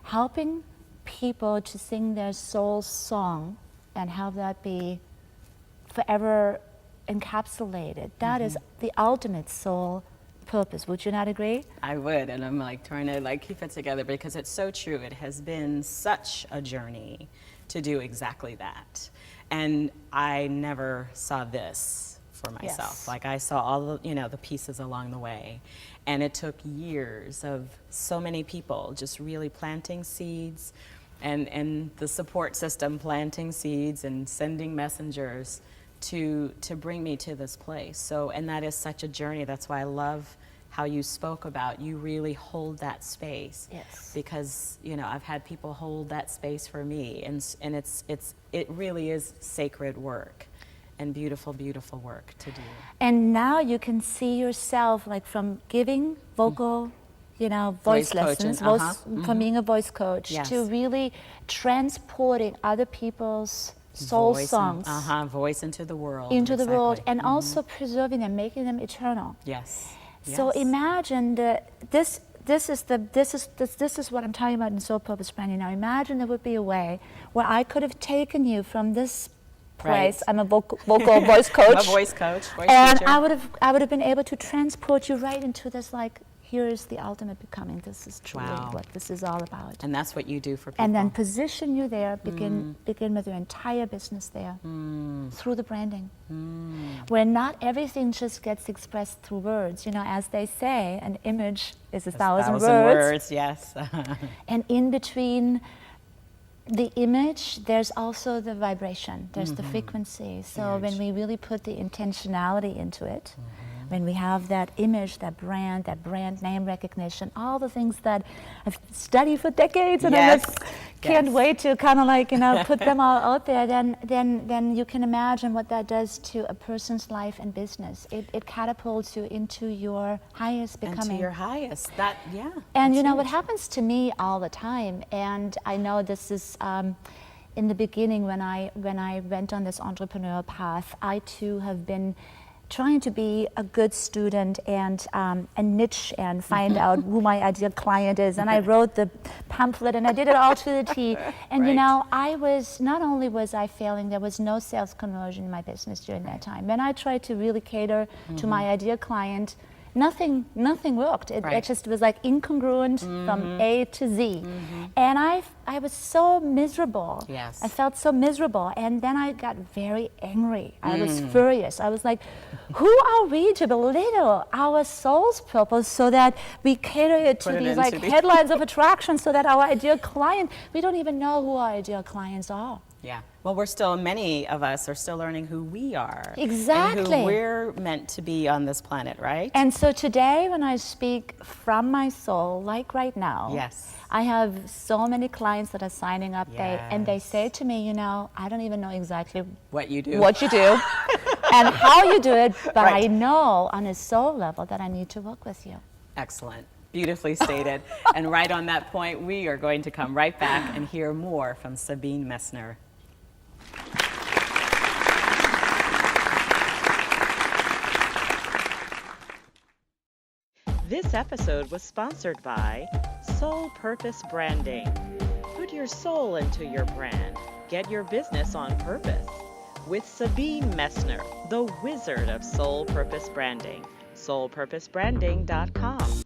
helping people to sing their soul's song and have that be forever encapsulated. That is the ultimate soul purpose. Would you not agree? I would, and I'm trying to keep it together, because it's so true. It has been such a journey to do exactly that. And I never saw this for myself. Yes. I saw all the pieces along the way. And it took years of so many people just really planting seeds, and the support system planting seeds and sending messengers to bring me to this place. So, and that is such a journey. That's why I love how you spoke about, you really hold that space. Yes. Because I've had people hold that space for me, and it really is sacred work and beautiful, beautiful work to do. And now you can see yourself, from giving vocal voice lessons, from being a voice coach, to really transporting other people's soul songs, voice into the world, and also preserving them, making them eternal. Yes. So imagine this is what I'm talking about in soul purpose branding. Now imagine there would be a way where I could have taken you from this place. I'm a vocal voice coach. I'm a voice coach, and teacher. I would have been able to transport you right into this here is the ultimate becoming. This is truly what this is all about. And that's what you do for people. And then position you there, begin with your entire business there, through the branding. Where not everything just gets expressed through words. As they say, an image is a thousand words. Yes. And in between the image, there's also the vibration, there's the frequency. So when we really put the intentionality into it, when we have that image, that brand name recognition, all the things that I've studied for decades, and I just can't wait to kind of put them all out there, then you can imagine what that does to a person's life and business. It catapults you into your highest becoming. Into your highest. And what happens to me all the time, and I know this is in the beginning when I went on this entrepreneurial path, I too have been trying to be a good student and a niche and find out who my ideal client is. And I wrote the pamphlet and I did it all to the T. And you know, not only was I failing, there was no sales conversion in my business during that time. When I tried to really cater to my ideal client, nothing worked. It just was like incongruent from A to Z. And I was so miserable. Yes. I felt so miserable. And then I got very angry. I was furious. I was like, who are we to belittle our soul's purpose so that we cater it to these like headlines of attraction so that our ideal client, we don't even know who our ideal clients are. Yeah. Well, many of us are still learning who we are. Exactly. And who we're meant to be on this planet, right? And so today when I speak from my soul, like right now, Yes. I have so many clients that are signing up, and they say to me, you know, I don't even know exactly What you do. and how you do it, but I know on a soul level that I need to work with you. Excellent. Beautifully stated. And right on that point, we are going to come right back and hear more from Sabine Messner. This episode was sponsored by Soul Purpose Branding. Put your soul into your brand. Get your business on purpose. With Sabine Messner, the wizard of Soul Purpose Branding. soulpurposebranding.com.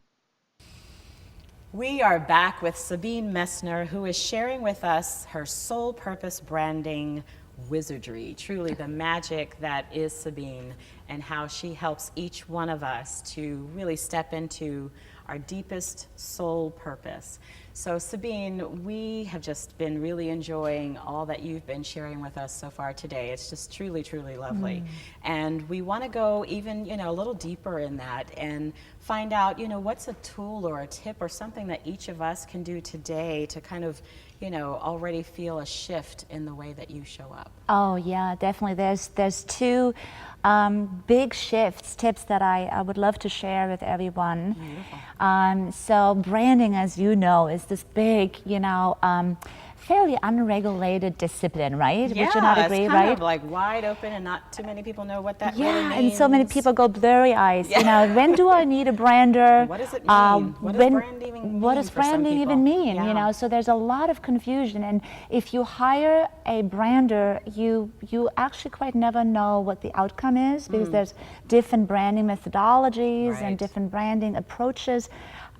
We are back with Sabine Messner, who is sharing with us her soul purpose branding wizardry, truly the magic that is Sabine, and how she helps each one of us to really step into our deepest soul purpose. So Sabine, we have just been really enjoying all that you've been sharing with us so far today. It's just truly, truly lovely. And we want to go even, a little deeper in that and find out, what's a tool or a tip or something that each of us can do today to kind of, already feel a shift in the way that you show up. Oh yeah, definitely. There's two big tips that I would love to share with everyone. So branding, as you know, is this big, fairly unregulated discipline, right? Yeah, would you not agree, it's right? kind of like wide open and not too many people know what that really means. And so many people go blurry eyes. When do I need a brander? What does it mean? What does branding even mean? What does for some branding people? even mean? Yeah. So there's a lot of confusion. And if you hire a brander, you actually quite never know what the outcome is, because there's different branding methodologies and different branding approaches.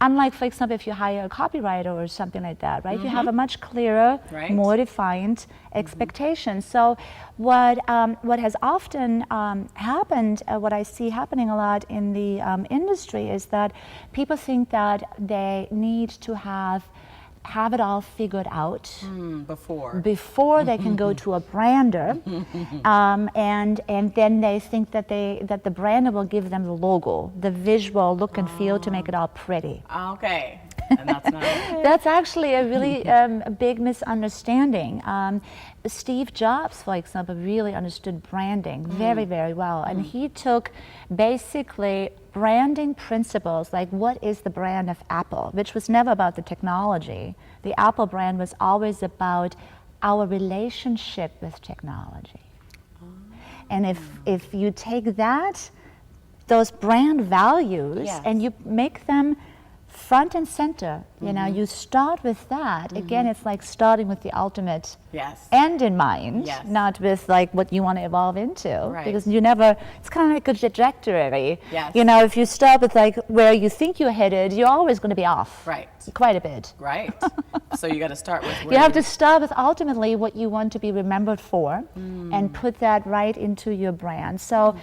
Unlike, for example, if you hire a copywriter or something like that, right? You have a much clearer, more defined expectation. So what has often happened, what I see happening a lot in the industry, is that people think that they need to have it all figured out before they can go to a brander, and then they think that the brander will give them the logo, the visual look and feel to make it all pretty. Okay. And that's not That's actually a really a big misunderstanding. Steve Jobs, for example, really understood branding very, very well. And he took basically branding principles, like what is the brand of Apple, which was never about the technology. The Apple brand was always about our relationship with technology. And if you take those brand values and you make them front and center, you start with that. Again, it's like starting with the ultimate end in mind, not with like what you want to evolve into, because it's kind of like a trajectory. If you start with like where you think you're headed, you're always going to be off quite a bit. So you got to start with You have to start with ultimately what you want to be remembered for and put that right into your brand. So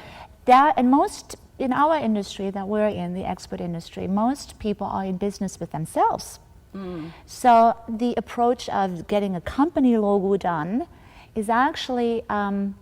that, and most in our industry that we're in, the expert industry, most people are in business with themselves. So the approach of getting a company logo done is actually a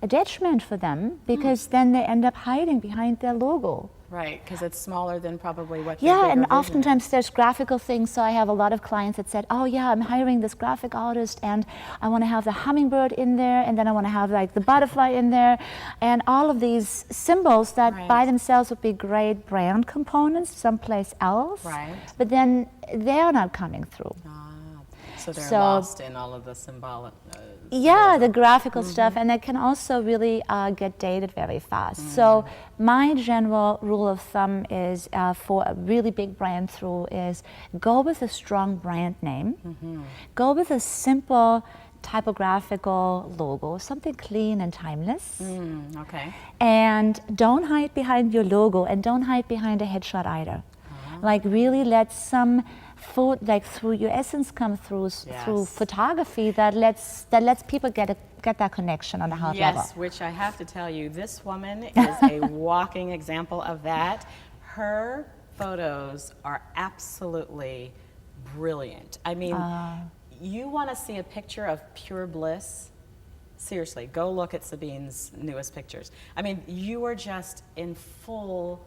detriment for them, because then they end up hiding behind their logo. Right, because it's smaller than probably what and oftentimes there's graphical things. So I have a lot of clients that said, oh yeah, I'm hiring this graphic artist and I want to have the hummingbird in there, and then I want to have like the butterfly in there, and all of these symbols that by themselves would be great brand components someplace else, but then they're not coming through. So they're lost in all of the symbolic. Yeah, the graphical stuff, and it can also really get dated very fast. So my general rule of thumb is for a really big brand through is go with a strong brand name, go with a simple typographical logo, something clean and timeless. Okay. And don't hide behind your logo, and don't hide behind a headshot either. Like really let some like through your essence come through through photography that lets people get that connection on a heart level. Yes, which I have to tell you, this woman is a walking example of that. Her photos are absolutely brilliant. I mean, you want to see a picture of pure bliss? Seriously, go look at Sabine's newest pictures. I mean, you are just in full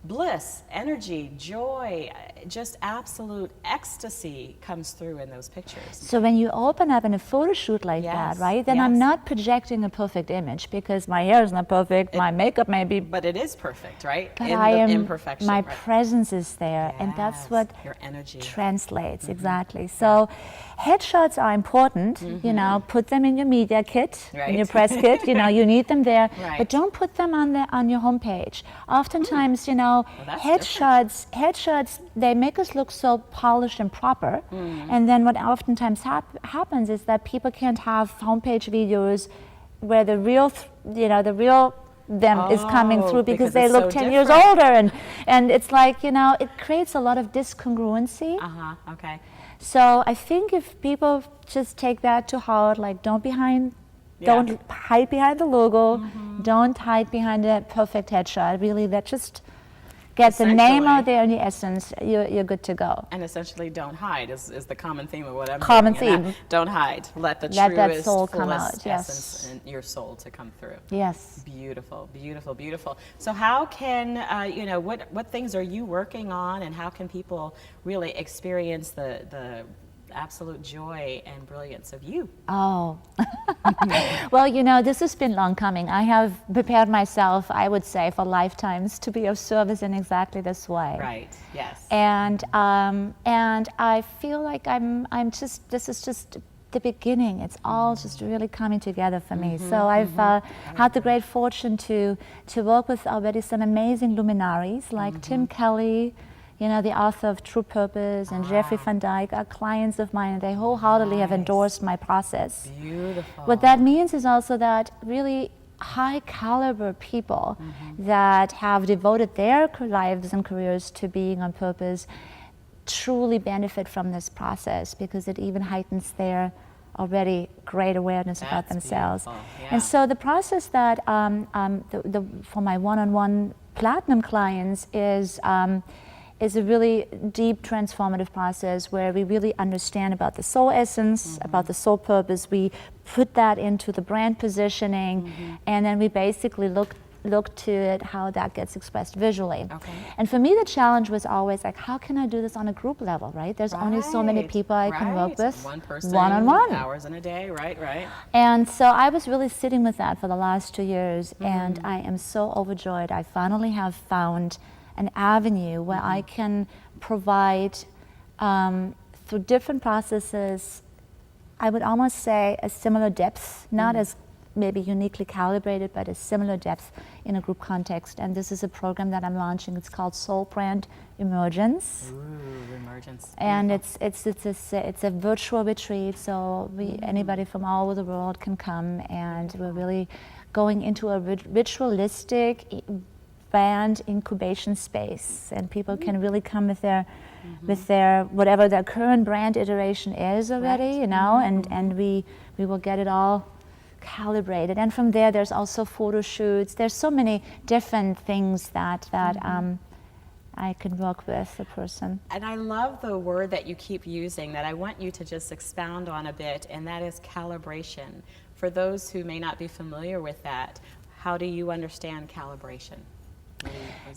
bliss, energy, joy, just absolute ecstasy comes through in those pictures. So when you open up in a photo shoot like that, right, then I'm not projecting a perfect image because my hair is not perfect, my makeup may be... But it is perfect, right? But in I the am, imperfection. my right? presence is there, and that's what your energy translates, exactly. So headshots are important, you know, put them in your media kit, in your press kit, you know, you need them there, but don't put them on your homepage. Oftentimes, you know, headshots, they make us look so polished and proper, and then what oftentimes happens is that people can't have homepage videos where the real, the real them is coming through because they look 10 years older, and it's like, you know, it creates a lot of discongruency. Okay. So I think if people just take that to heart, like don't hide behind the logo, don't hide behind a perfect headshot. Really, that just get the name out there in the essence, you're good to go. And essentially don't hide is the common theme of whatever. Common theme. Don't hide. Let the Let that truest, soul come out, fullest essence in your soul to come through. Yes. Beautiful, beautiful, beautiful. So how can, what things are you working on, and how can people really experience the absolute joy and brilliance of you? Oh, well, you know, this has been long coming. I have prepared myself, I would say, for lifetimes to be of service in exactly this way. Right. Yes. And I feel like this is just the beginning. It's all just really coming together for me. So I've had the great fortune to work with already some amazing luminaries like Tim Kelly, you know, the author of True Purpose, and Jeffrey Van Dyke are clients of mine, and they wholeheartedly have endorsed my process. Beautiful. What that means is also that really high caliber people that have devoted their lives and careers to being on purpose truly benefit from this process because it even heightens their already great awareness about themselves. Yeah. And so the process that for my one-on-one platinum clients is a really deep transformative process where we really understand about the soul essence, about the soul purpose. We put that into the brand positioning, and then we basically look to it how that gets expressed visually. Okay. And for me, the challenge was always like, how can I do this on a group level, right? There's only so many people I can work with. One person, one-on-one. hours in a day, right. And so I was really sitting with that for the last 2 years, and I am so overjoyed. I finally have found an avenue where I can provide, through different processes, I would almost say a similar depth, not as maybe uniquely calibrated, but a similar depth in a group context. And this is a program that I'm launching. It's called Soul Brand Emergence. Ooh, emergence. And it's a virtual retreat, so anybody from all over the world can come, and we're really going into a ritualistic brand incubation space, and people can really come with their whatever their current brand iteration is already, you know, and we will get it all calibrated. And from there, there's also photo shoots. There's so many different things that I can work with a person. And I love the word that you keep using that I want you to just expound on a bit, and that is calibration. For those who may not be familiar with that, how do you understand calibration?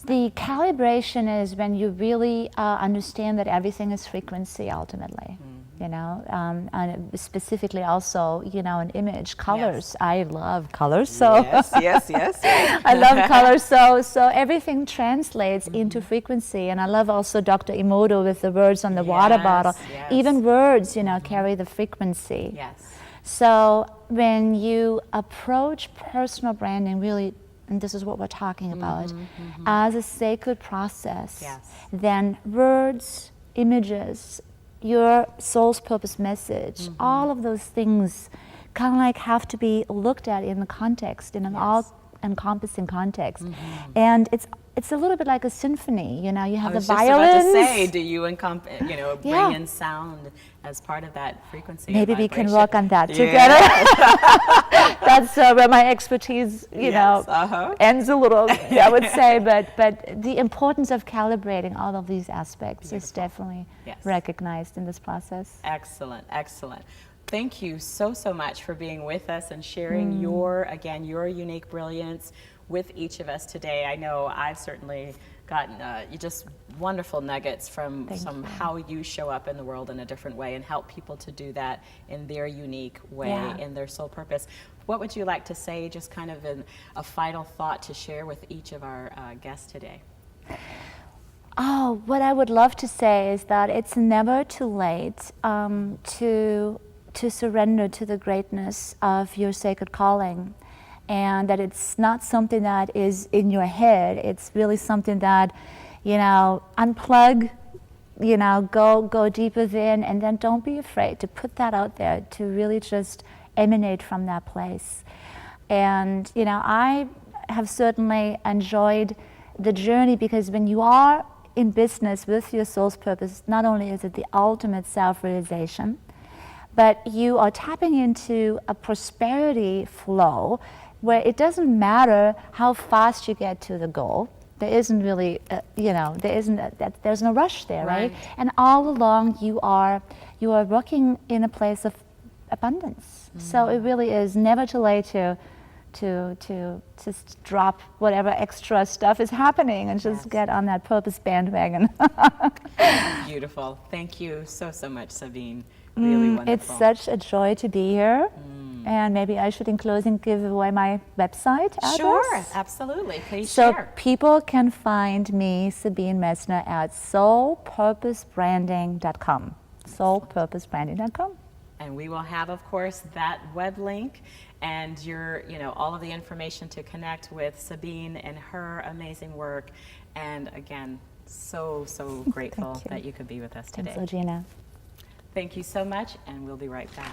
The calibration is when you really understand that everything is frequency ultimately. you know, and specifically also, you know, an image, colors. Yes. I love colors, so yes. I love colors, so everything translates into frequency. And I love also Dr. Emoto with the words on the water bottle. Yes. Even words, you know, carry the frequency. Yes. So when you approach personal branding, really, and this is what we're talking about, as a sacred process, then words, images, your soul's purpose message, all of those things kind of like have to be looked at in the context, in an all-encompassing context. And it's a little bit like a symphony, you know, you have the violins. I was just about to say, do you bring in sound as part of that frequency? Maybe we can work on that together. That's where my expertise, you know, ends a little, I would say, but the importance of calibrating all of these aspects is definitely recognized in this process. Excellent. Thank you so much for being with us and sharing your unique brilliance with each of us today. I know I've certainly gotten just wonderful nuggets from how you show up in the world in a different way and help people to do that in their unique way, in their soul purpose. What would you like to say, just kind of a final thought to share with each of our guests today? Oh, what I would love to say is that it's never too late to surrender to the greatness of your sacred calling. And that it's not something that is in your head. It's really something that, you know, unplug, you know, go deep within, and then don't be afraid to put that out there, to really just emanate from that place. And, you know, I have certainly enjoyed the journey, because when you are in business with your soul's purpose, not only is it the ultimate self-realization, but you are tapping into a prosperity flow where it doesn't matter how fast you get to the goal. There isn't really, there's no rush there, right? And all along you are working in a place of abundance. So it really is never too late to just drop whatever extra stuff is happening and just get on that purpose bandwagon. Beautiful. Thank you so much, Sabine. Really wonderful. It's such a joy to be here. And maybe I should, in closing, give away my website address. Sure, absolutely. Please share. So people can find me, Sabine Messner, at soulpurposebranding.com. Soulpurposebranding.com. And we will have, of course, that web link and all of the information to connect with Sabine and her amazing work. And again, so grateful that you could be with us today. Thanks, Orgena. Thank you so much, and we'll be right back.